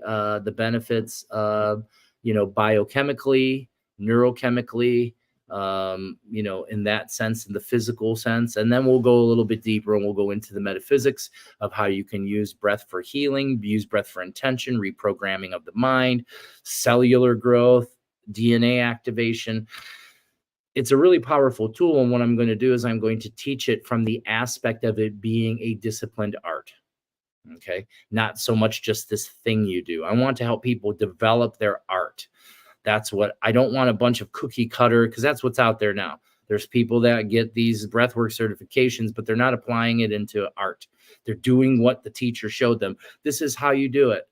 benefits of, biochemically, neurochemically, in that sense, in the physical sense. And then we'll go a little bit deeper and we'll go into the metaphysics of how you can use breath for healing, use breath for intention, reprogramming of the mind, cellular growth, DNA activation. It's a really powerful tool. And what I'm going to do is I'm going to teach it from the aspect of it being a disciplined art. Okay. Not so much just this thing you do. I want to help people develop their art. That's what I don't want a bunch of cookie cutter, because that's what's out there now. There's people that get these breathwork certifications, but they're not applying it into art. They're doing what the teacher showed them. This is how you do it.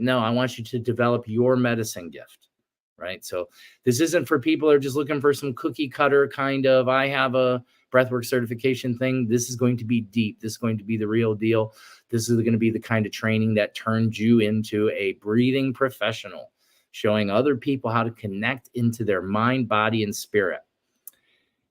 No, I want you to develop your medicine gift, right? So this isn't for people who are just looking for some cookie cutter kind of, I have a breathwork certification thing. This is going to be deep. This is going to be the real deal. This is going to be the kind of training that turns you into a breathing professional, showing other people how to connect into their mind, body, and spirit.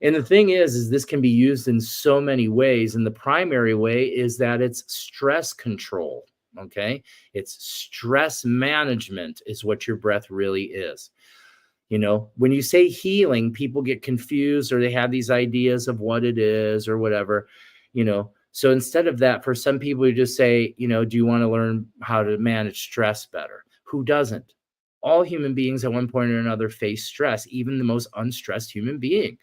And the thing is this can be used in so many ways. And the primary way is that it's stress control. Okay. It's stress management is what your breath really is. You know, when you say healing, people get confused or they have these ideas of what it is or whatever, you know. So instead of that, for some people, you just say, you know, do you want to learn how to manage stress better? Who doesn't? All human beings at one point or another face stress, even the most unstressed human being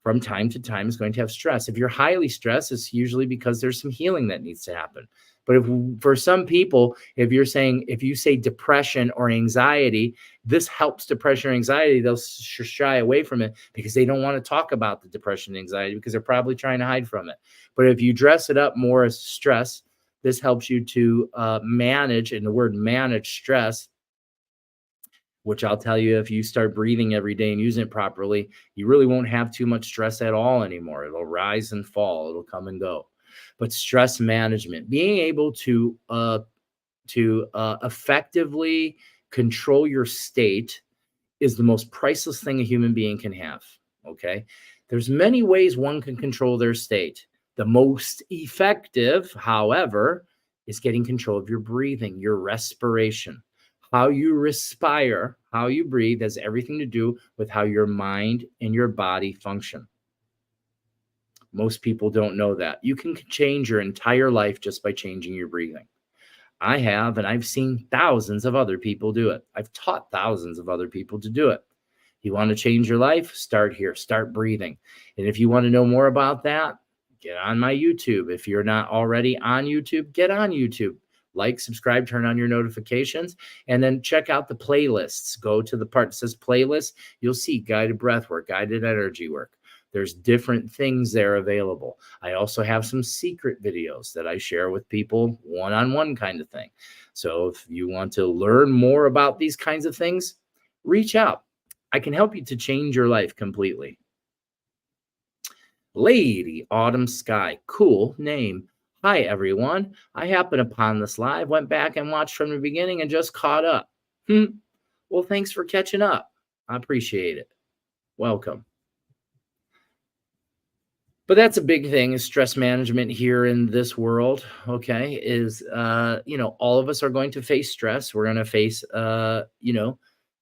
from time to time is going to have stress. If you're highly stressed, it's usually because there's some healing that needs to happen. But if for some people, if you say depression or anxiety, this helps depression or anxiety, they'll shy away from it because they don't want to talk about the depression and anxiety because they're probably trying to hide from it. But if you dress it up more as stress, this helps you to manage, and the word manage stress, which I'll tell you, if you start breathing every day and using it properly, you really won't have too much stress at all anymore. It'll rise and fall. It'll come and go. But stress management, being able to effectively control your state is the most priceless thing a human being can have. Okay. There's many ways one can control their state. The most effective, however, is getting control of your breathing, your respiration. How you respire, how you breathe has everything to do with how your mind and your body function. Most people don't know that. You can change your entire life just by changing your breathing. I have, and I've seen thousands of other people do it. I've taught thousands of other people to do it. You want to change your life? Start here. Start breathing. And if you want to know more about that, get on my YouTube. If you're not already on YouTube, get on YouTube. Like, subscribe, turn on your notifications, and then check out the playlists. Go to the part that says playlist. You'll see guided breath work, guided energy work. There's different things there available. I also have some secret videos that I share with people, one-on-one kind of thing. So if you want to learn more about these kinds of things, reach out. I can help you to change your life completely. Lady Autumn Sky, cool name. Hi, everyone. I happened upon this live, went back and watched from the beginning and just caught up. Well, thanks for catching up. I appreciate it. Welcome. But that's a big thing is stress management here in this world. Okay. Is, all of us are going to face stress. We're going to face,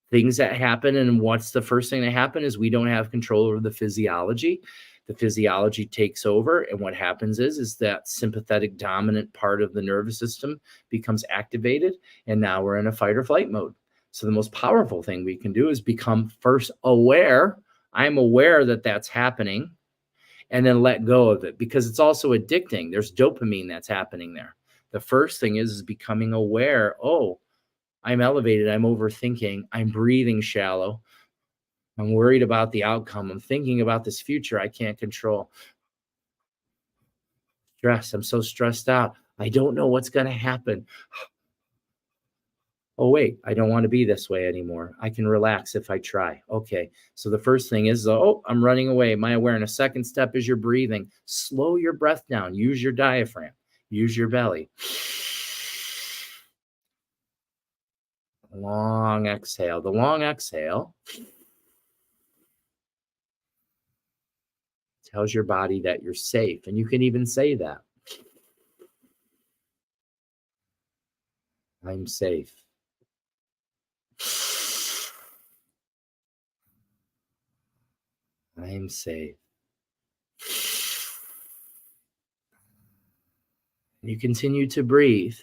things that happen. And what's the first thing that happen is we don't have control over the physiology. The physiology takes over. And what happens is that sympathetic dominant part of the nervous system becomes activated. And now we're in a fight or flight mode. So the most powerful thing we can do is become first aware. I'm aware that that's happening. And then let go of it because it's also addicting. There's dopamine that's happening there. The first thing is becoming aware. Oh, I'm elevated. I'm overthinking. I'm breathing shallow. I'm worried about the outcome. I'm thinking about this future I can't control. Stress. I'm so stressed out. I don't know what's going to happen. Oh, wait, I don't want to be this way anymore. I can relax if I try. Okay. So the first thing is, oh, I'm running away. My awareness. Second step is your breathing. Slow your breath down. Use your diaphragm. Use your belly. Long exhale. The long exhale tells your body that you're safe. And you can even say that. I'm safe. I'm safe. You continue to breathe.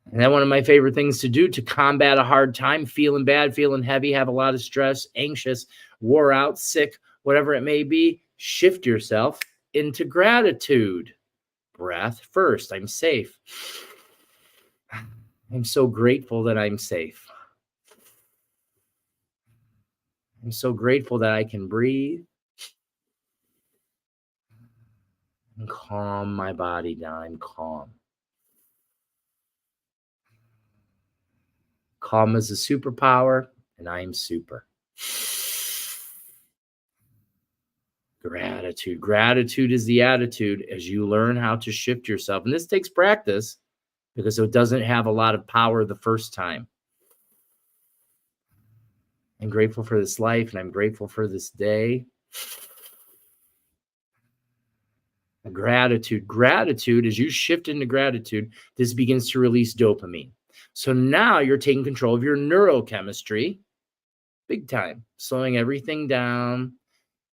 And then one of my favorite things to do to combat a hard time, feeling bad, feeling heavy, have a lot of stress, anxious, wore out, sick, whatever it may be, shift yourself into gratitude. Breath first. I'm safe. I'm so grateful that I'm safe. I'm so grateful that I can breathe and calm my body down. I'm calm. Calm is a superpower, and I am super. Gratitude. Gratitude is the attitude as you learn how to shift yourself. And this takes practice because it doesn't have a lot of power the first time. I'm grateful for this life, and I'm grateful for this day. Gratitude. Gratitude, as you shift into gratitude, this begins to release dopamine. So now you're taking control of your neurochemistry, big time, slowing everything down,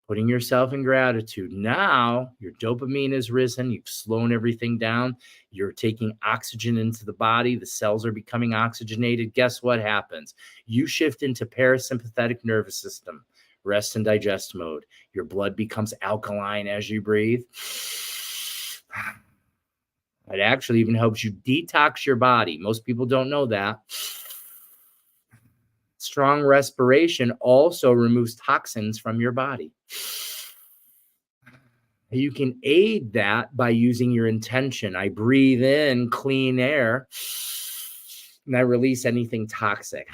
putting yourself in gratitude. Now your dopamine has risen. You've slowed everything down. You're taking oxygen into the body. The cells are becoming oxygenated. Guess what happens? You shift into parasympathetic nervous system, rest and digest mode. Your blood becomes alkaline as you breathe. It actually even helps you detox your body. Most people don't know that. Strong respiration also removes toxins from your body. You can aid that by using your intention. I breathe in clean air and I release anything toxic.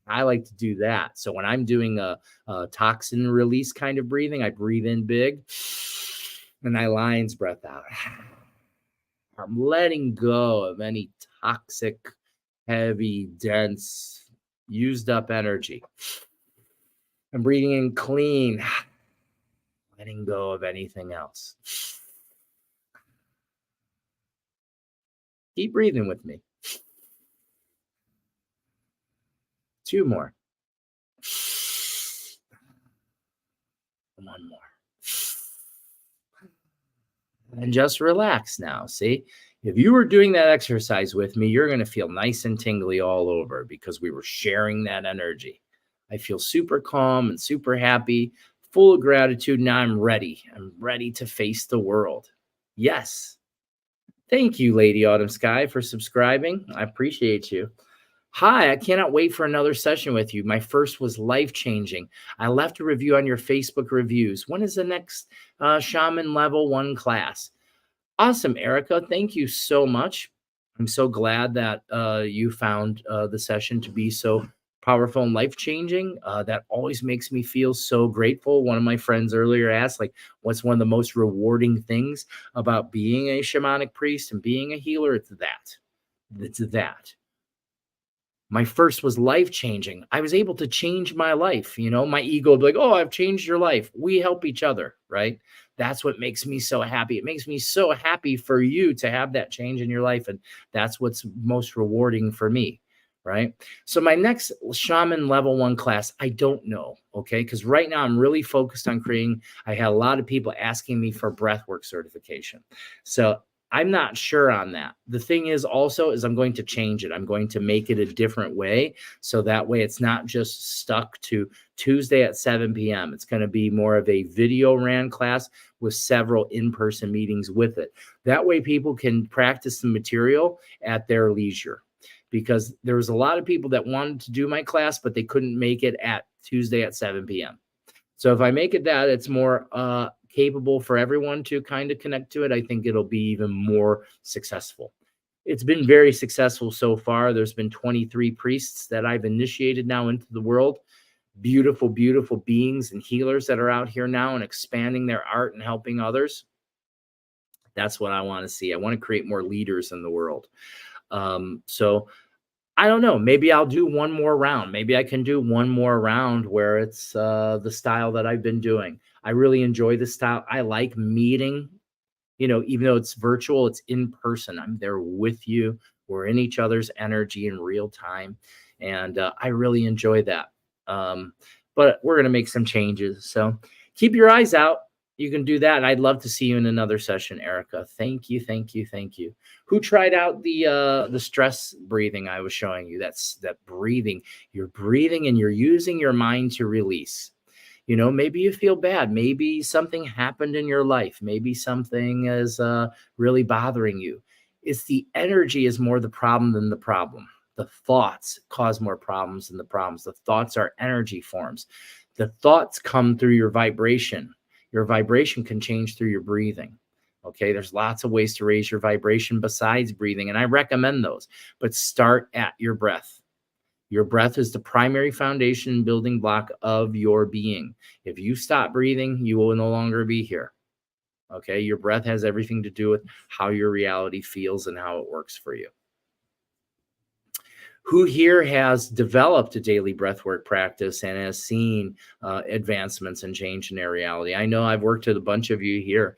I like to do that. So when I'm doing a toxin release kind of breathing, I breathe in big and I lion's breath out. I'm letting go of any toxic, heavy, dense, used up energy. I'm breathing in clean, letting go of anything else. Keep breathing with me. 2 more. 1 more. And just relax now. See, if you were doing that exercise with me, you're going to feel nice and tingly all over because we were sharing that energy. I feel super calm and super happy, full of gratitude. Now I'm ready. I'm ready to face the world. Yes. Thank you, Lady Autumn Sky, for subscribing. I appreciate you. Hi, I cannot wait for another session with you. My first was life-changing. I left a review on your Facebook reviews. When is the next Shaman Level 1 class? Awesome, Erica. Thank you so much. I'm so glad that you found the session to be so powerful and life-changing. That always makes me feel so grateful. One of my friends earlier asked, like, what's one of the most rewarding things about being a shamanic priest and being a healer? It's that. It's that. My first was life-changing. I was able to change my life. You know, my ego would be like, oh, I've changed your life. We help each other, right? That's what makes me so happy. It makes me so happy for you to have that change in your life. And that's what's most rewarding for me, right? So my next Shaman Level 1 class, I don't know, okay? Because right now I'm really focused on creating, I had a lot of people asking me for breathwork certification. So I'm not sure on that. The thing is also is I'm going to change it. I'm going to make it a different way. So that way it's not just stuck to Tuesday at 7 p.m. It's going to be more of a video ran class with several in-person meetings with it. That way people can practice the material at their leisure. Because there was a lot of people that wanted to do my class, but they couldn't make it at Tuesday at 7 p.m. So if I make it that, it's more capable for everyone to kind of connect to it. I think it'll be even more successful. It's been very successful so far. There's been 23 priests that I've initiated now into the world. Beautiful, beautiful beings and healers that are out here now and expanding their art and helping others. That's what I want to see. I want to create more leaders in the world. So I don't know. Maybe I'll do one more round. Maybe I can do one more round where it's the style that I've been doing. I really enjoy the style. I like meeting, you know, even though it's virtual, it's in person. I'm there with you. We're in each other's energy in real time. And I really enjoy that. But we're going to make some changes. So keep your eyes out. You can do that. And I'd love to see you in another session, Erica. Thank you. Thank you. Thank you. Who tried out the stress breathing I was showing you? That's that breathing. You're breathing and you're using your mind to release. You know, maybe you feel bad. Maybe something happened in your life. Maybe something is really bothering you. It's the energy is more the problem than the problem. The thoughts cause more problems than the problems. The thoughts are energy forms. The thoughts come through your vibration. Your vibration can change through your breathing. Okay, there's lots of ways to raise your vibration besides breathing, and I recommend those. But start at your breath. Your breath is the primary foundation and building block of your being. If you stop breathing, you will no longer be here. Okay. Your breath has everything to do with how your reality feels and how it works for you. Who here has developed a daily breathwork practice and has seen advancements and change in their reality? I know I've worked with a bunch of you here.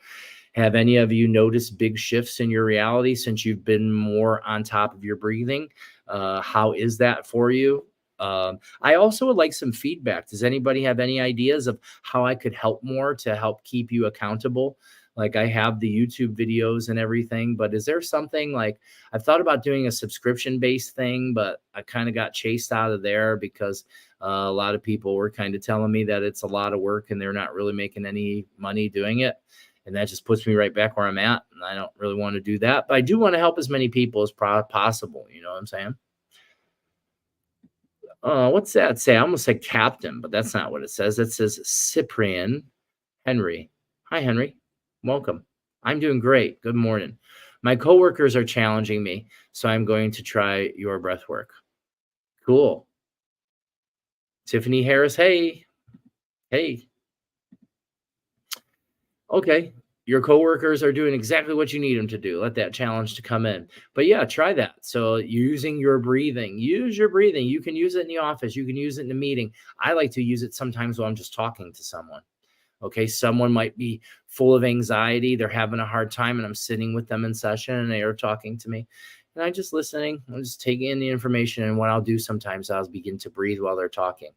Have any of you noticed big shifts in your reality since you've been more on top of your breathing? How is that for you? I also would like some feedback. Does anybody have any ideas of how I could help more to help keep you accountable? Like, I have the YouTube videos and everything, but is there something like I've thought about doing a subscription based thing, but I kind of got chased out of there because a lot of people were kind of telling me that it's a lot of work and they're not really making any money doing it. And that just puts me right back where I'm at. And I don't really want to do that, but I do want to help as many people as possible. You know what I'm saying? What's that say? I almost said captain, but that's not what it says. It says Cyprian Henry. Hi, Henry. Welcome. I'm doing great. Good morning. My coworkers are challenging me, so I'm going to try your breath work. Cool. Tiffany Harris. Hey. Hey. Okay. Your coworkers are doing exactly what you need them to do. Let that challenge to come in. But yeah, try that. So using your breathing, use your breathing. You can use it in the office. You can use it in a meeting. I like to use it sometimes while I'm just talking to someone. Okay. Someone might be full of anxiety. They're having a hard time and I'm sitting with them in session and they are talking to me and I'm just listening. I'm just taking in the information. And what I'll do sometimes I'll begin to breathe while they're talking.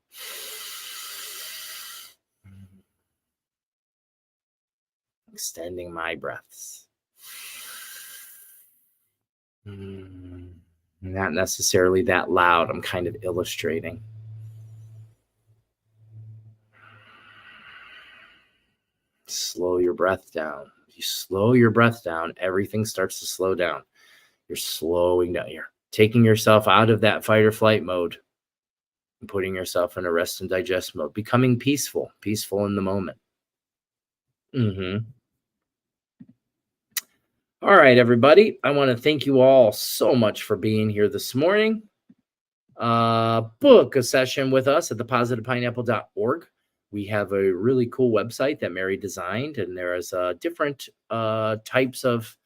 Extending my breaths. Not necessarily that loud. I'm kind of illustrating. Slow your breath down. If you slow your breath down, everything starts to slow down. You're slowing down. You're taking yourself out of that fight or flight mode and putting yourself in a rest and digest mode, becoming peaceful in the moment. All right, everybody. I want to thank you all so much for being here this morning. Book a session with us at thepositivepineapple.org. We have a really cool website that Mary designed, and there is different types of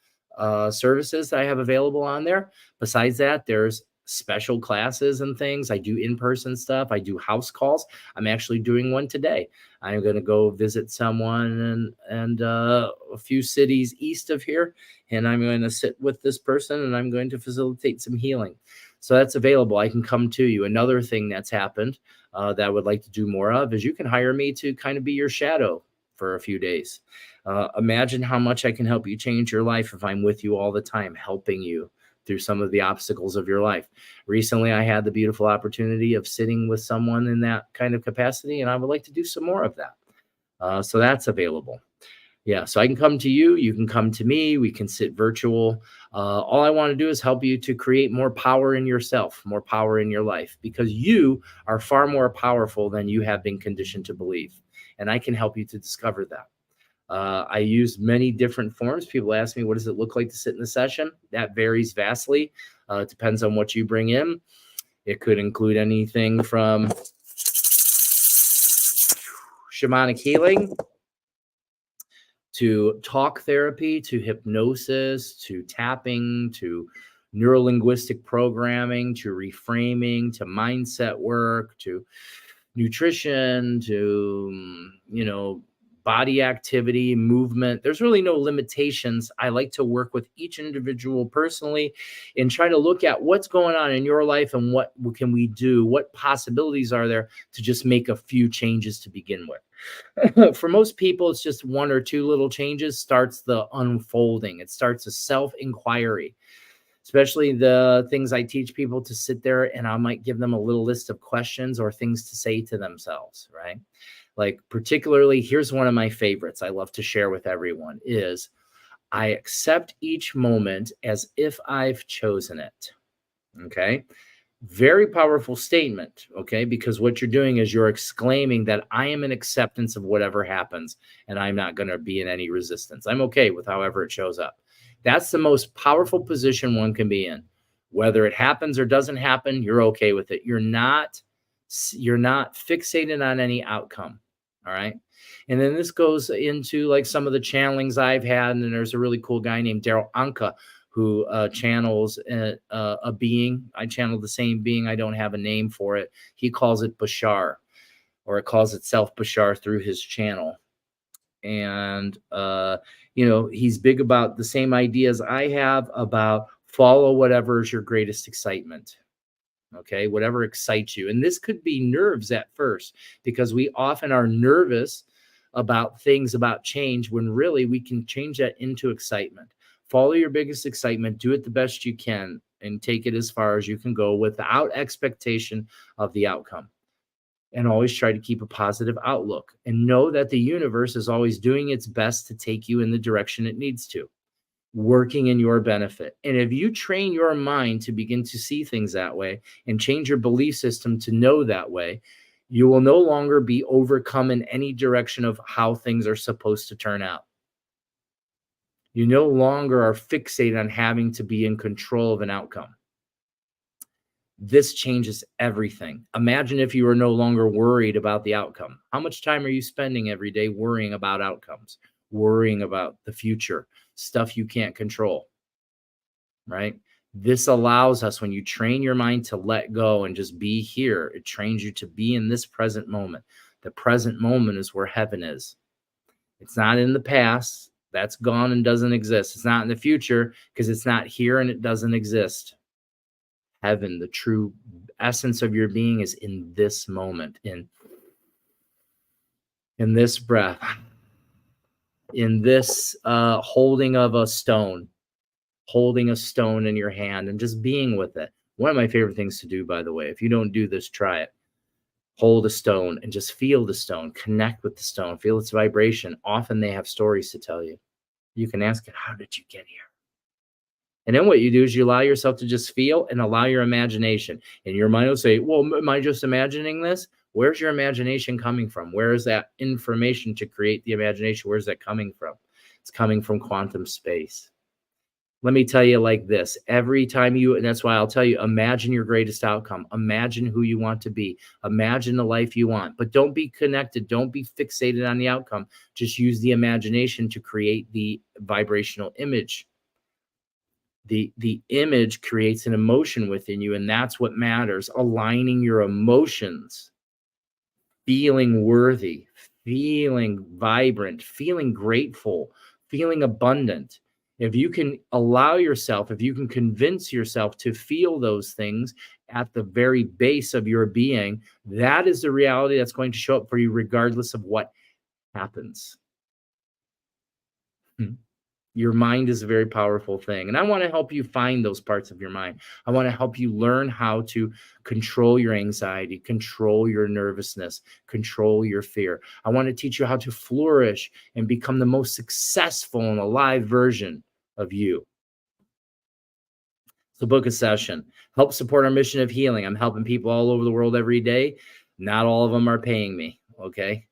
services that I have available on there. Besides that, there's special classes and things. I do in-person stuff. I do house calls. I'm actually doing one today. I'm going to go visit someone and a few cities east of here, and I'm going to sit with this person and I'm going to facilitate some healing. So that's available. I can come to you. Another thing that's happened that I would like to do more of is you can hire me to kind of be your shadow for a few days. Imagine how much I can help you change your life if I'm with you all the time, helping you through some of the obstacles of your life. Recently, I had the beautiful opportunity of sitting with someone in that kind of capacity, and I would like to do some more of that. So that's available. Yeah, so I can come to you. You can come to me. We can sit virtual. All I want to do is help you to create more power in yourself, more power in your life, because you are far more powerful than you have been conditioned to believe. And I can help you to discover that. I use many different forms. People ask me, what does it look like to sit in a session? That varies vastly. It depends on what you bring in. It could include anything from shamanic healing to talk therapy, to hypnosis, to tapping, to neurolinguistic programming, to reframing, to mindset work, to nutrition, to, body activity, movement. There's really no limitations. I like to work with each individual personally and try to look at what's going on in your life and what can we do? What possibilities are there to just make a few changes to begin with? For most people, it's just one or two little changes starts the unfolding. It starts a self-inquiry, especially the things I teach people to sit there and I might give them a little list of questions or things to say to themselves, right? Like particularly, here's one of my favorites I love to share with everyone is I accept each moment as if I've chosen it. Okay. Very powerful statement, okay? Because what you're doing is you're exclaiming that I am in acceptance of whatever happens and I'm not going to be in any resistance. I'm okay with however it shows up. That's the most powerful position one can be in. Whether it happens or doesn't happen, you're okay with it. You're not fixated on any outcome. All right. And then this goes into like some of the channelings I've had. And then there's a really cool guy named Daryl Anka who channels a being. I channel the same being. I don't have a name for it. He calls it Bashar, or it calls itself Bashar through his channel. And, he's big about the same ideas I have about follow whatever is your greatest excitement. Okay, whatever excites you. And this could be nerves at first, because we often are nervous about things, about change, when really we can change that into excitement. Follow your biggest excitement, do it the best you can, and take it as far as you can go without expectation of the outcome. And always try to keep a positive outlook, and know that the universe is always doing its best to take you in the direction it needs to, working in your benefit. And if you train your mind to begin to see things that way and change your belief system to know that way, you will no longer be overcome in any direction of how things are supposed to turn out. You no longer are fixated on having to be in control of an outcome. This changes everything. Imagine if you were no longer worried about the outcome. How much time are you spending every day worrying about outcomes, worrying about the future, stuff you can't control, right? This allows us, when you train your mind to let go and just be here, it trains you to be in this present moment. The present moment is where heaven is. It's not in the past. That's gone and doesn't exist. It's not in the future, because it's not here and it doesn't exist. Heaven, the true essence of your being, is in this moment, in this breath, in this holding of a stone, holding a stone in your hand and just being with it. One of my favorite things to do, by the way, if you don't do this, try it. Hold a stone and just feel the stone, connect with the stone, feel its vibration. Often they have stories to tell you. You can ask it, how did you get here? And then what you do is you allow yourself to just feel and allow your imagination. And your mind will say, well, am I just imagining this? Where's your imagination coming from? Where is that information to create the imagination? Where's that coming from? It's coming from quantum space. Let me tell you like this. Every time and that's why I'll tell you, imagine your greatest outcome. Imagine who you want to be. Imagine the life you want. But don't be connected. Don't be fixated on the outcome. Just use the imagination to create the vibrational image. The image creates an emotion within you, and that's what matters. Aligning your emotions, feeling worthy, feeling vibrant, feeling grateful, feeling abundant. If you can allow yourself, if you can convince yourself to feel those things at the very base of your being, that is the reality that's going to show up for you regardless of what happens. Your mind is a very powerful thing. And I want to help you find those parts of your mind. I want to help you learn how to control your anxiety, control your nervousness, control your fear. I want to teach you how to flourish and become the most successful and alive version of you. So book a session. Help support our mission of healing. I'm helping people all over the world every day. Not all of them are paying me, okay?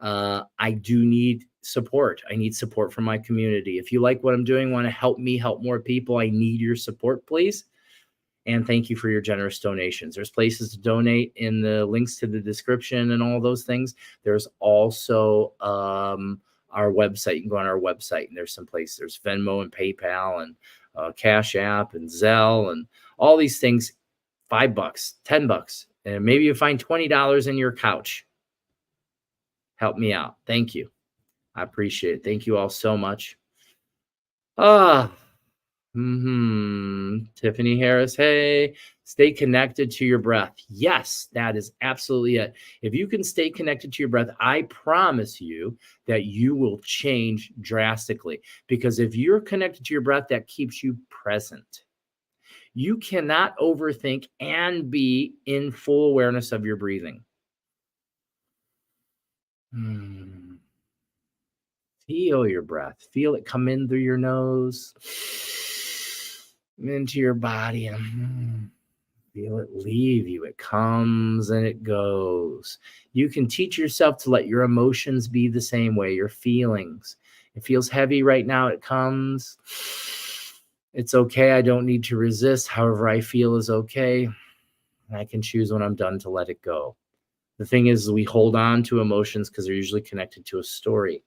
I do need support. I need support from my community. If you like what I'm doing, want to help me help more people, I need your support, please. And thank you for your generous donations. There's places to donate in the links to the description and all those things. There's also our website. You can go on our website and there's some places. There's Venmo and PayPal and Cash App and Zelle and all these things. $5, $10, and maybe you find $20 in your couch. Help me out. Thank you. I appreciate it. Thank you all so much. Tiffany Harris. Hey, stay connected to your breath. Yes, that is absolutely it. If you can stay connected to your breath, I promise you that you will change drastically. Because if you're connected to your breath, that keeps you present. You cannot overthink and be in full awareness of your breathing. Feel your breath. Feel it come in through your nose, into your body, and feel it leave you. It comes and it goes. You can teach yourself to let your emotions be the same way, your feelings. It feels heavy right now. It comes It's okay. I don't need to resist. However I feel is okay. And I can choose when I'm done to let it go. The thing is, we hold on to emotions because they're usually connected to a story.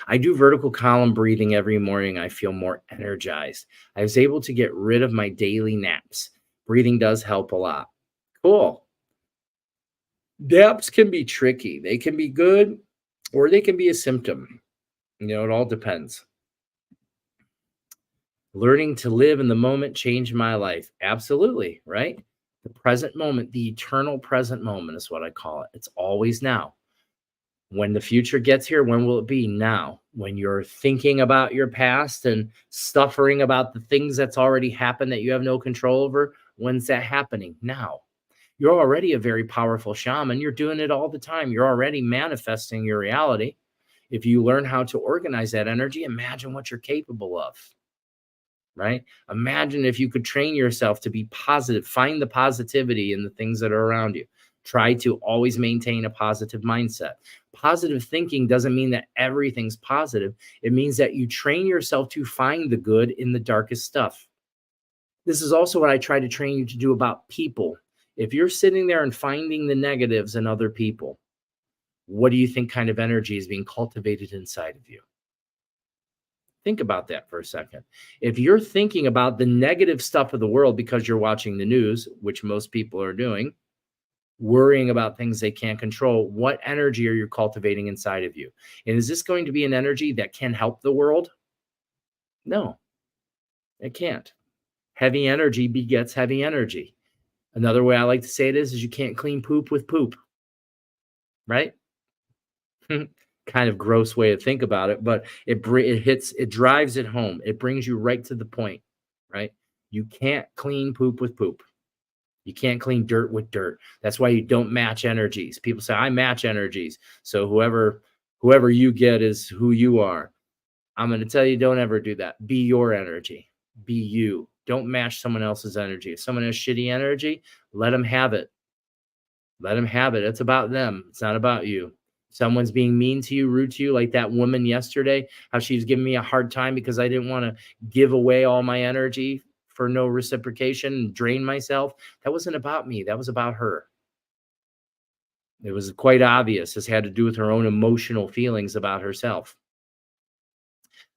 I do vertical column breathing every morning. I feel more energized. I was able to get rid of my daily naps. Breathing does help a lot. Cool. Naps can be tricky. They can be good or they can be a symptom. It all depends. Learning to live in the moment changed my life. Absolutely, right? The present moment, the eternal present moment is what I call it. It's always now. When the future gets here, when will it be? Now. When you're thinking about your past and suffering about the things that's already happened that you have no control over, when's that happening? Now. You're already a very powerful shaman. You're doing it all the time. You're already manifesting your reality. If you learn how to organize that energy, imagine what you're capable of, right? Imagine if you could train yourself to be positive, find the positivity in the things that are around you. Try to always maintain a positive mindset. Positive thinking doesn't mean that everything's positive. It means that you train yourself to find the good in the darkest stuff. This is also what I try to train you to do about people. If you're sitting there and finding the negatives in other people, what do you think kind of energy is being cultivated inside of you? Think about that for a second. If you're thinking about the negative stuff of the world because you're watching the news, which most people are doing, worrying about things they can't control, what energy are you cultivating inside of you? And is this going to be an energy that can help the world? No, it can't. Heavy energy begets heavy energy. Another way I like to say it is you can't clean poop with poop, right? Kind of gross way to think about it, but it drives it home. It brings you right to the point, right? You can't clean poop with poop. You can't clean dirt with dirt. That's why you don't match energies. People say I match energies. So whoever you get is who you are. I'm going to tell you, don't ever do that. Be your energy. Be you. Don't match someone else's energy. If someone has shitty energy, let them have it. Let them have it. It's about them. It's not about you. Someone's being mean to you, rude to you, like that woman yesterday, how she was giving me a hard time because I didn't want to give away all my energy for no reciprocation and drain myself. That wasn't about me. That was about her. It was quite obvious. This had to do with her own emotional feelings about herself.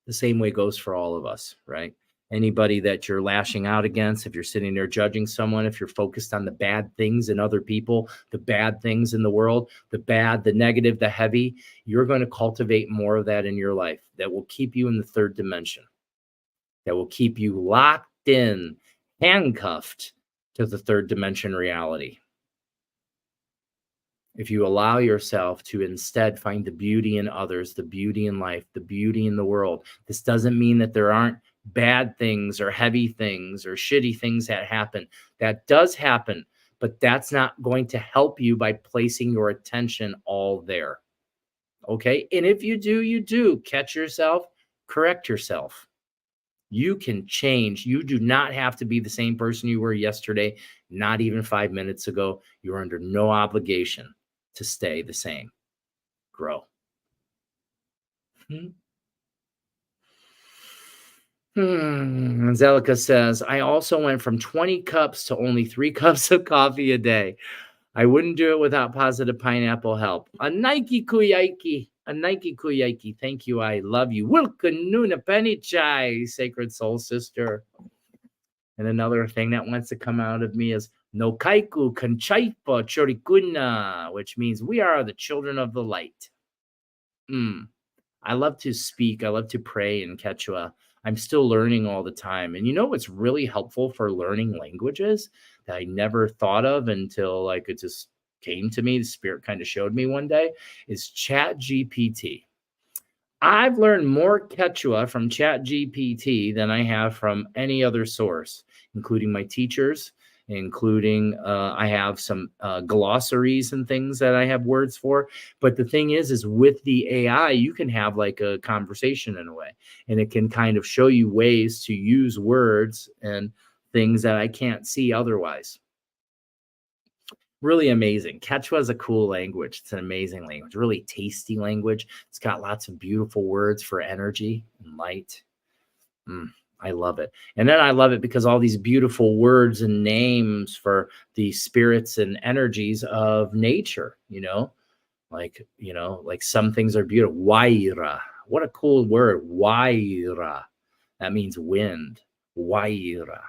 The same way goes for all of us, right? Anybody that you're lashing out against, if you're sitting there judging someone, if you're focused on the bad things in other people, the bad things in the world, the bad, the negative, the heavy, you're going to cultivate more of that in your life that will keep you in the third dimension, that will keep you locked in, handcuffed to the third dimension reality. If you allow yourself to instead find the beauty in others, the beauty in life, the beauty in the world, this doesn't mean that there aren't bad things or heavy things or shitty things that happen. That does happen, but that's not going to help you by placing your attention all there. Okay. And if you do, you do catch yourself, correct yourself. You can change. You do not have to be the same person you were yesterday, not even 5 minutes ago. You're under no obligation to stay the same. Grow. Angelica says, I also went from 20 cups to only 3 cups of coffee a day. I wouldn't do it without positive pineapple help. A Nike Kuyaki. A Nike Kuyaki. Thank you. I love you. Wilka Nuna Penny Chai, Sacred Soul Sister. And another thing that wants to come out of me is No Kaiku Kanchaipa Chorikuna, which means we are the children of the light. I love to speak. I love to pray in Quechua. I'm still learning all the time. And you know what's really helpful for learning languages that I never thought of until like it just came to me, the spirit kind of showed me one day, is Chat GPT. I've learned more Quechua from Chat GPT than I have from any other source, including my teachers, including I have some glossaries and things that I have words for. But the thing is with the AI, you can have like a conversation in a way, and it can kind of show you ways to use words and things that I can't see otherwise. Really amazing. Quechua is a cool language. It's an amazing language, really tasty language. It's got lots of beautiful words for energy and light. Mm, I love it. And then I love it because all these beautiful words and names for the spirits and energies of nature, like some things are beautiful. Waira. What a cool word. Waira. That means wind. Waira.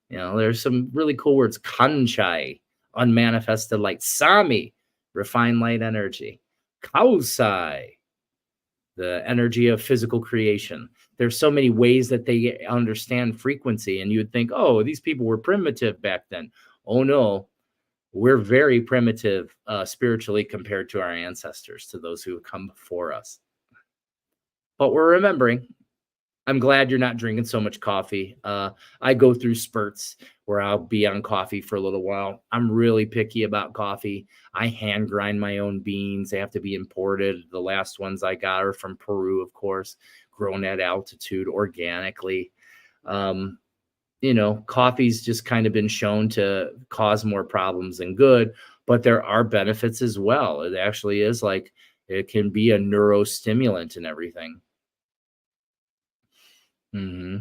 There's some really cool words. Kanchai, unmanifested light. Sami, refined light energy. Kausai, the energy of physical creation. There's so many ways that they understand frequency, and you would think, oh, these people were primitive back then. Oh no, we're very primitive spiritually compared to our ancestors, to those who have come before us. But we're remembering. I'm glad you're not drinking so much coffee. I go through spurts where I'll be on coffee for a little while. I'm really picky about coffee. I hand grind my own beans. They have to be imported. The last ones I got are from Peru, of course, grown at altitude organically. Um, Coffee's just kind of been shown to cause more problems than good, but there are benefits as well. It actually is like it can be a neurostimulant and everything. Hmm.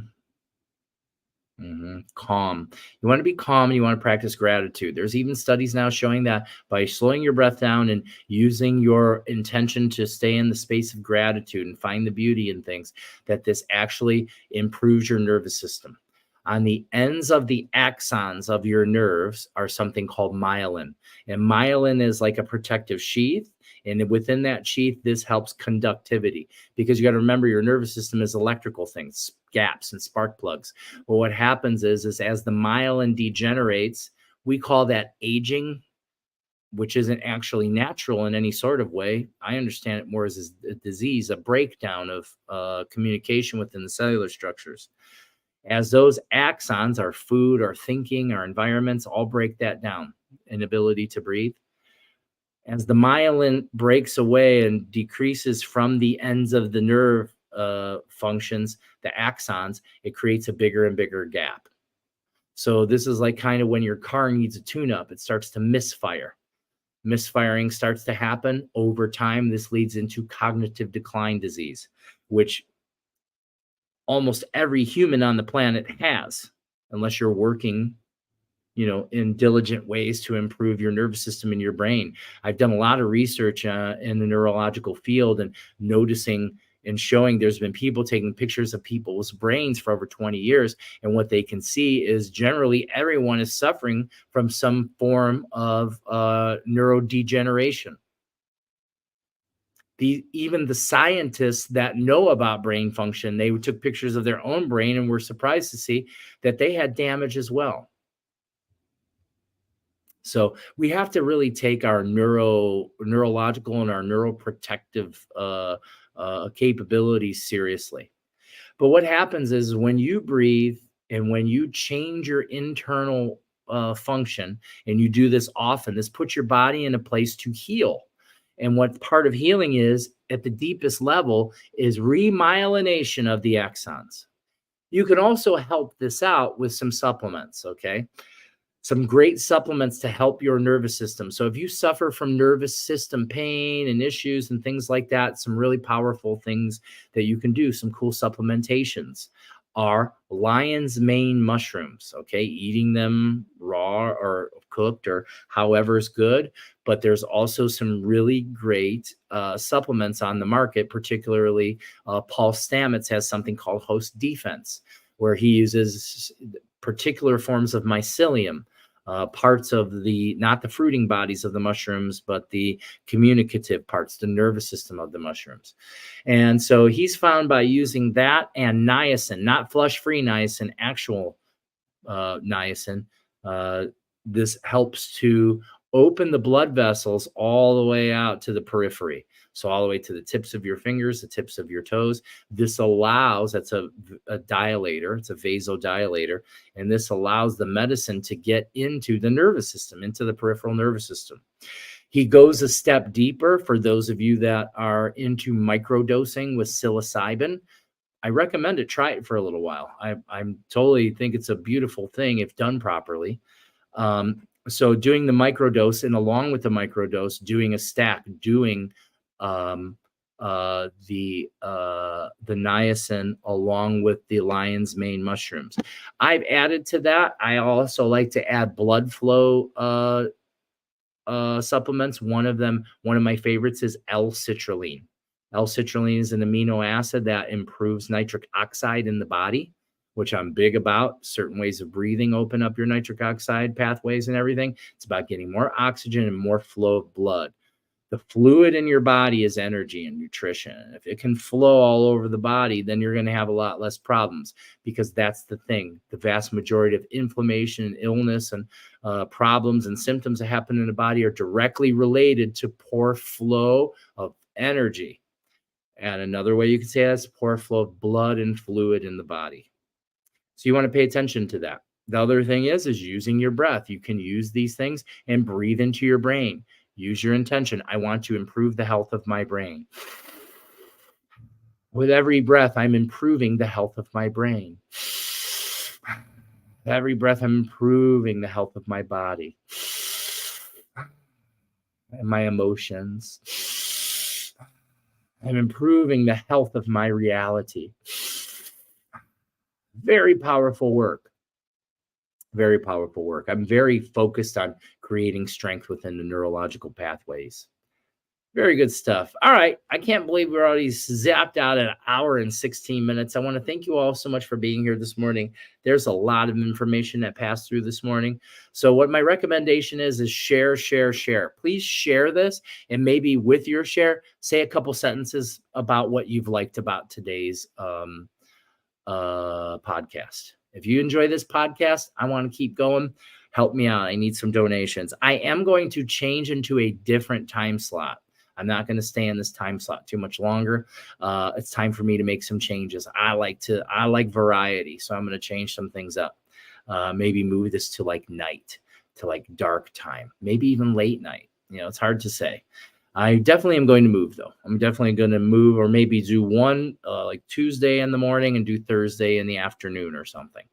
Calm. You want to be calm and you want to practice gratitude. There's even studies now showing that by slowing your breath down and using your intention to stay in the space of gratitude and find the beauty in things, that this actually improves your nervous system. On the ends of the axons of your nerves are something called myelin. And myelin is like a protective sheath. And within that sheath, this helps conductivity, because you got to remember your nervous system is electrical things, gaps and spark plugs. Well, what happens is as the myelin degenerates, we call that aging, which isn't actually natural in any sort of way. I understand it more as a disease, a breakdown of communication within the cellular structures. As those axons, our food, our thinking, our environments, all break that down, inability to breathe. As the myelin breaks away and decreases from the ends of the nerve functions, the axons, it creates a bigger and bigger gap. So this is like kind of when your car needs a tune-up, it starts to misfire. Misfiring starts to happen over time. This leads into cognitive decline disease, which almost every human on the planet has, unless you're working in diligent ways to improve your nervous system and your brain. I've done a lot of research in the neurological field and noticing and showing there's been people taking pictures of people's brains for over 20 years. And what they can see is generally everyone is suffering from some form of neurodegeneration. Even the scientists that know about brain function, they took pictures of their own brain and were surprised to see that they had damage as well. So we have to really take our neurological and our neuroprotective capabilities seriously. But what happens is when you breathe and when you change your internal function, and you do this often, this puts your body in a place to heal. And what part of healing is at the deepest level is remyelination of the axons. You can also help this out with some supplements, okay? Some great supplements to help your nervous system. So if you suffer from nervous system pain and issues and things like that, some really powerful things that you can do, some cool supplementations, are lion's mane mushrooms. Okay, eating them raw or cooked or however is good. But there's also some really great supplements on the market. Particularly Paul Stamets has something called Host Defense, where he uses particular forms of mycelium, parts of not the fruiting bodies of the mushrooms, but the communicative parts, the nervous system of the mushrooms. And so he's found by using that and niacin, not flush-free niacin, actual niacin, uh, this helps to open the blood vessels all the way out to the periphery. So all the way to the tips of your fingers, the tips of your toes. This allows, that's a dilator, it's a vasodilator, and this allows the medicine to get into the nervous system, into the peripheral nervous system. He goes a step deeper for those of you that are into microdosing with psilocybin. I recommend it. Try it for a little while. I totally think it's a beautiful thing if done properly. So doing the microdose, and along with the microdose, doing a stack, doing the niacin along with the lion's mane mushrooms. I've added to that. I also like to add blood flow supplements. One of my favorites is L-citrulline. L-citrulline is an amino acid that improves nitric oxide in the body, which I'm big about. Certain ways of breathing open up your nitric oxide pathways and everything. It's about getting more oxygen and more flow of blood. The fluid in your body is energy and nutrition. If it can flow all over the body, then you're going to have a lot less problems, because that's the thing. The vast majority of inflammation and illness and problems and symptoms that happen in the body are directly related to poor flow of energy. And another way you could say that's poor flow of blood and fluid in the body. So you want to pay attention to that. The other thing is using your breath. You can use these things and breathe into your brain. Use your intention. I want to improve the health of my brain. With every breath, I'm improving the health of my brain. With every breath, I'm improving the health of my body and my emotions. I'm improving the health of my reality. Very powerful work. Very powerful work. I'm very focused on creating strength within the neurological pathways. Very good stuff. All right. I can't believe we're already zapped out an hour and 16 minutes. I want to thank you all so much for being here this morning. There's a lot of information that passed through this morning. So what my recommendation is share, share, share. Please share this, and maybe with your share, say a couple sentences about what you've liked about today's podcast. If you enjoy this podcast, I want to keep going. Help me out. I need some donations. I am going to change into a different time slot. I'm not going to stay in this time slot too much longer. It's time for me to make some changes. I like variety, so I'm going to change some things up. Maybe move this to like night, to like dark time, maybe even late night. It's hard to say. I definitely am going to move, though. I'm definitely going to move, or maybe do one like Tuesday in the morning and do Thursday in the afternoon or something.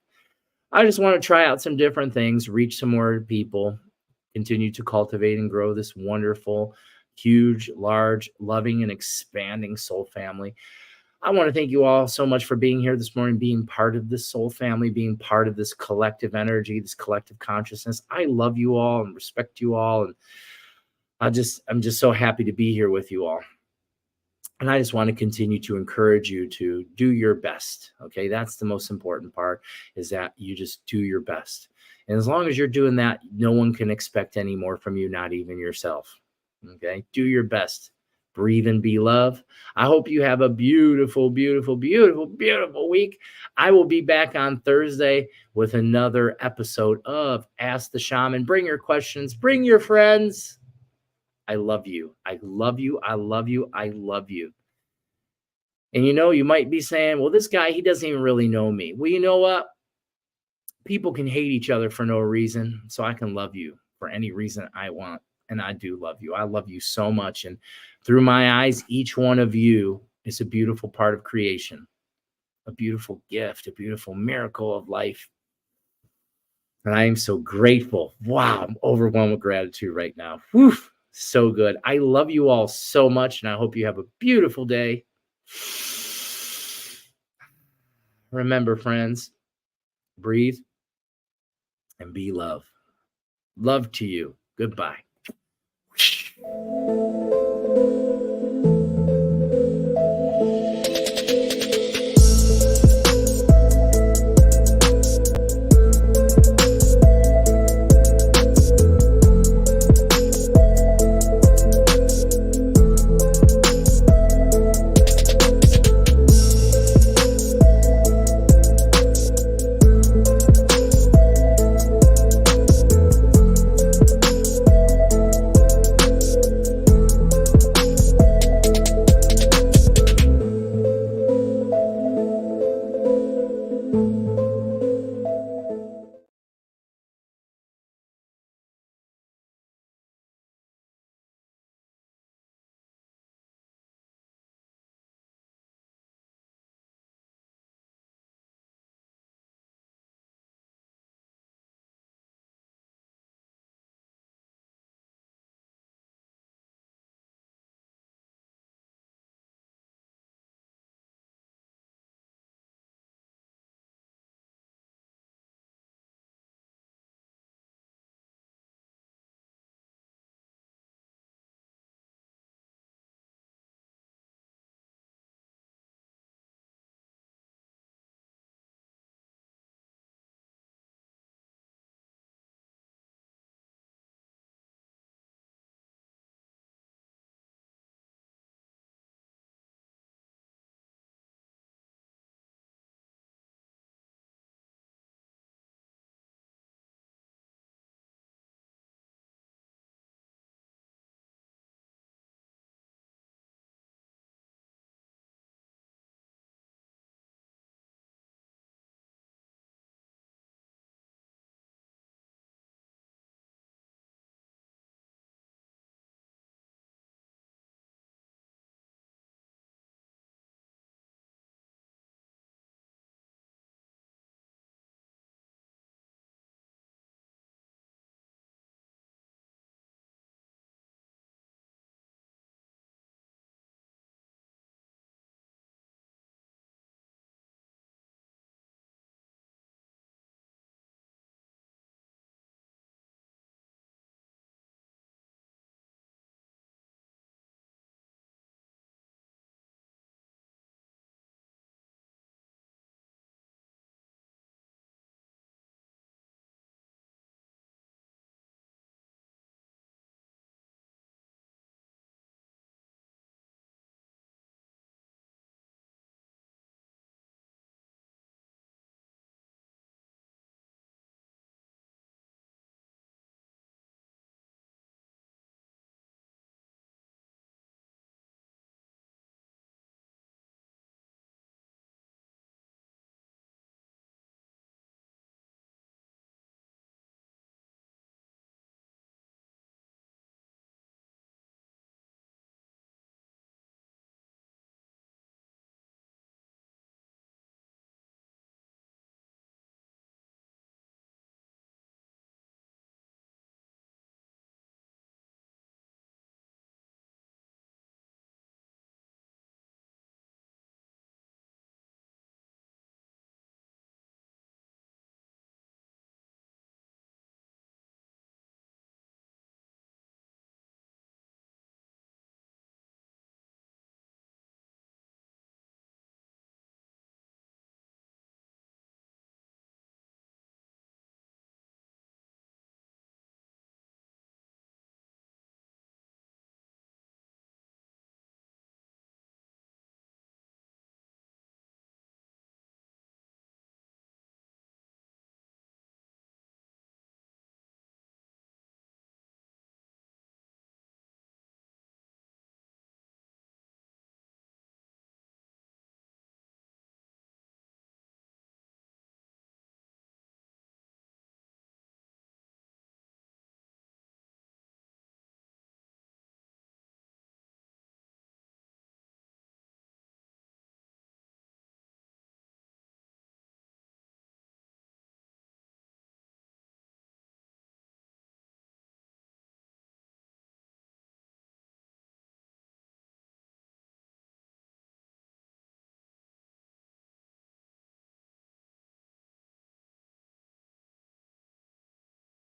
I just want to try out some different things, reach some more people, continue to cultivate and grow this wonderful, huge, large, loving, and expanding soul family. I want to thank you all so much for being here this morning, being part of this soul family, being part of this collective energy, this collective consciousness. I love you all and respect you all, and I'm just so happy to be here with you all. And I just want to continue to encourage you to do your best. Okay. That's the most important part, is that you just do your best. And as long as you're doing that, no one can expect any more from you, not even yourself. Okay. Do your best. Breathe and be love. I hope you have a beautiful, beautiful, beautiful, beautiful week. I will be back on Thursday with another episode of Ask the Shaman. Bring your questions. Bring your friends. I love you. I love you. I love you. I love you. And you might be saying, well, this guy, he doesn't even really know me. Well, you know what? People can hate each other for no reason. So I can love you for any reason I want. And I do love you. I love you so much. And through my eyes, each one of you is a beautiful part of creation, a beautiful gift, a beautiful miracle of life. And I am so grateful. Wow. I'm overwhelmed with gratitude right now. Whew. So good. I love you all so much, and I hope you have a beautiful day. Remember, friends, breathe and be love. Love to you. Goodbye.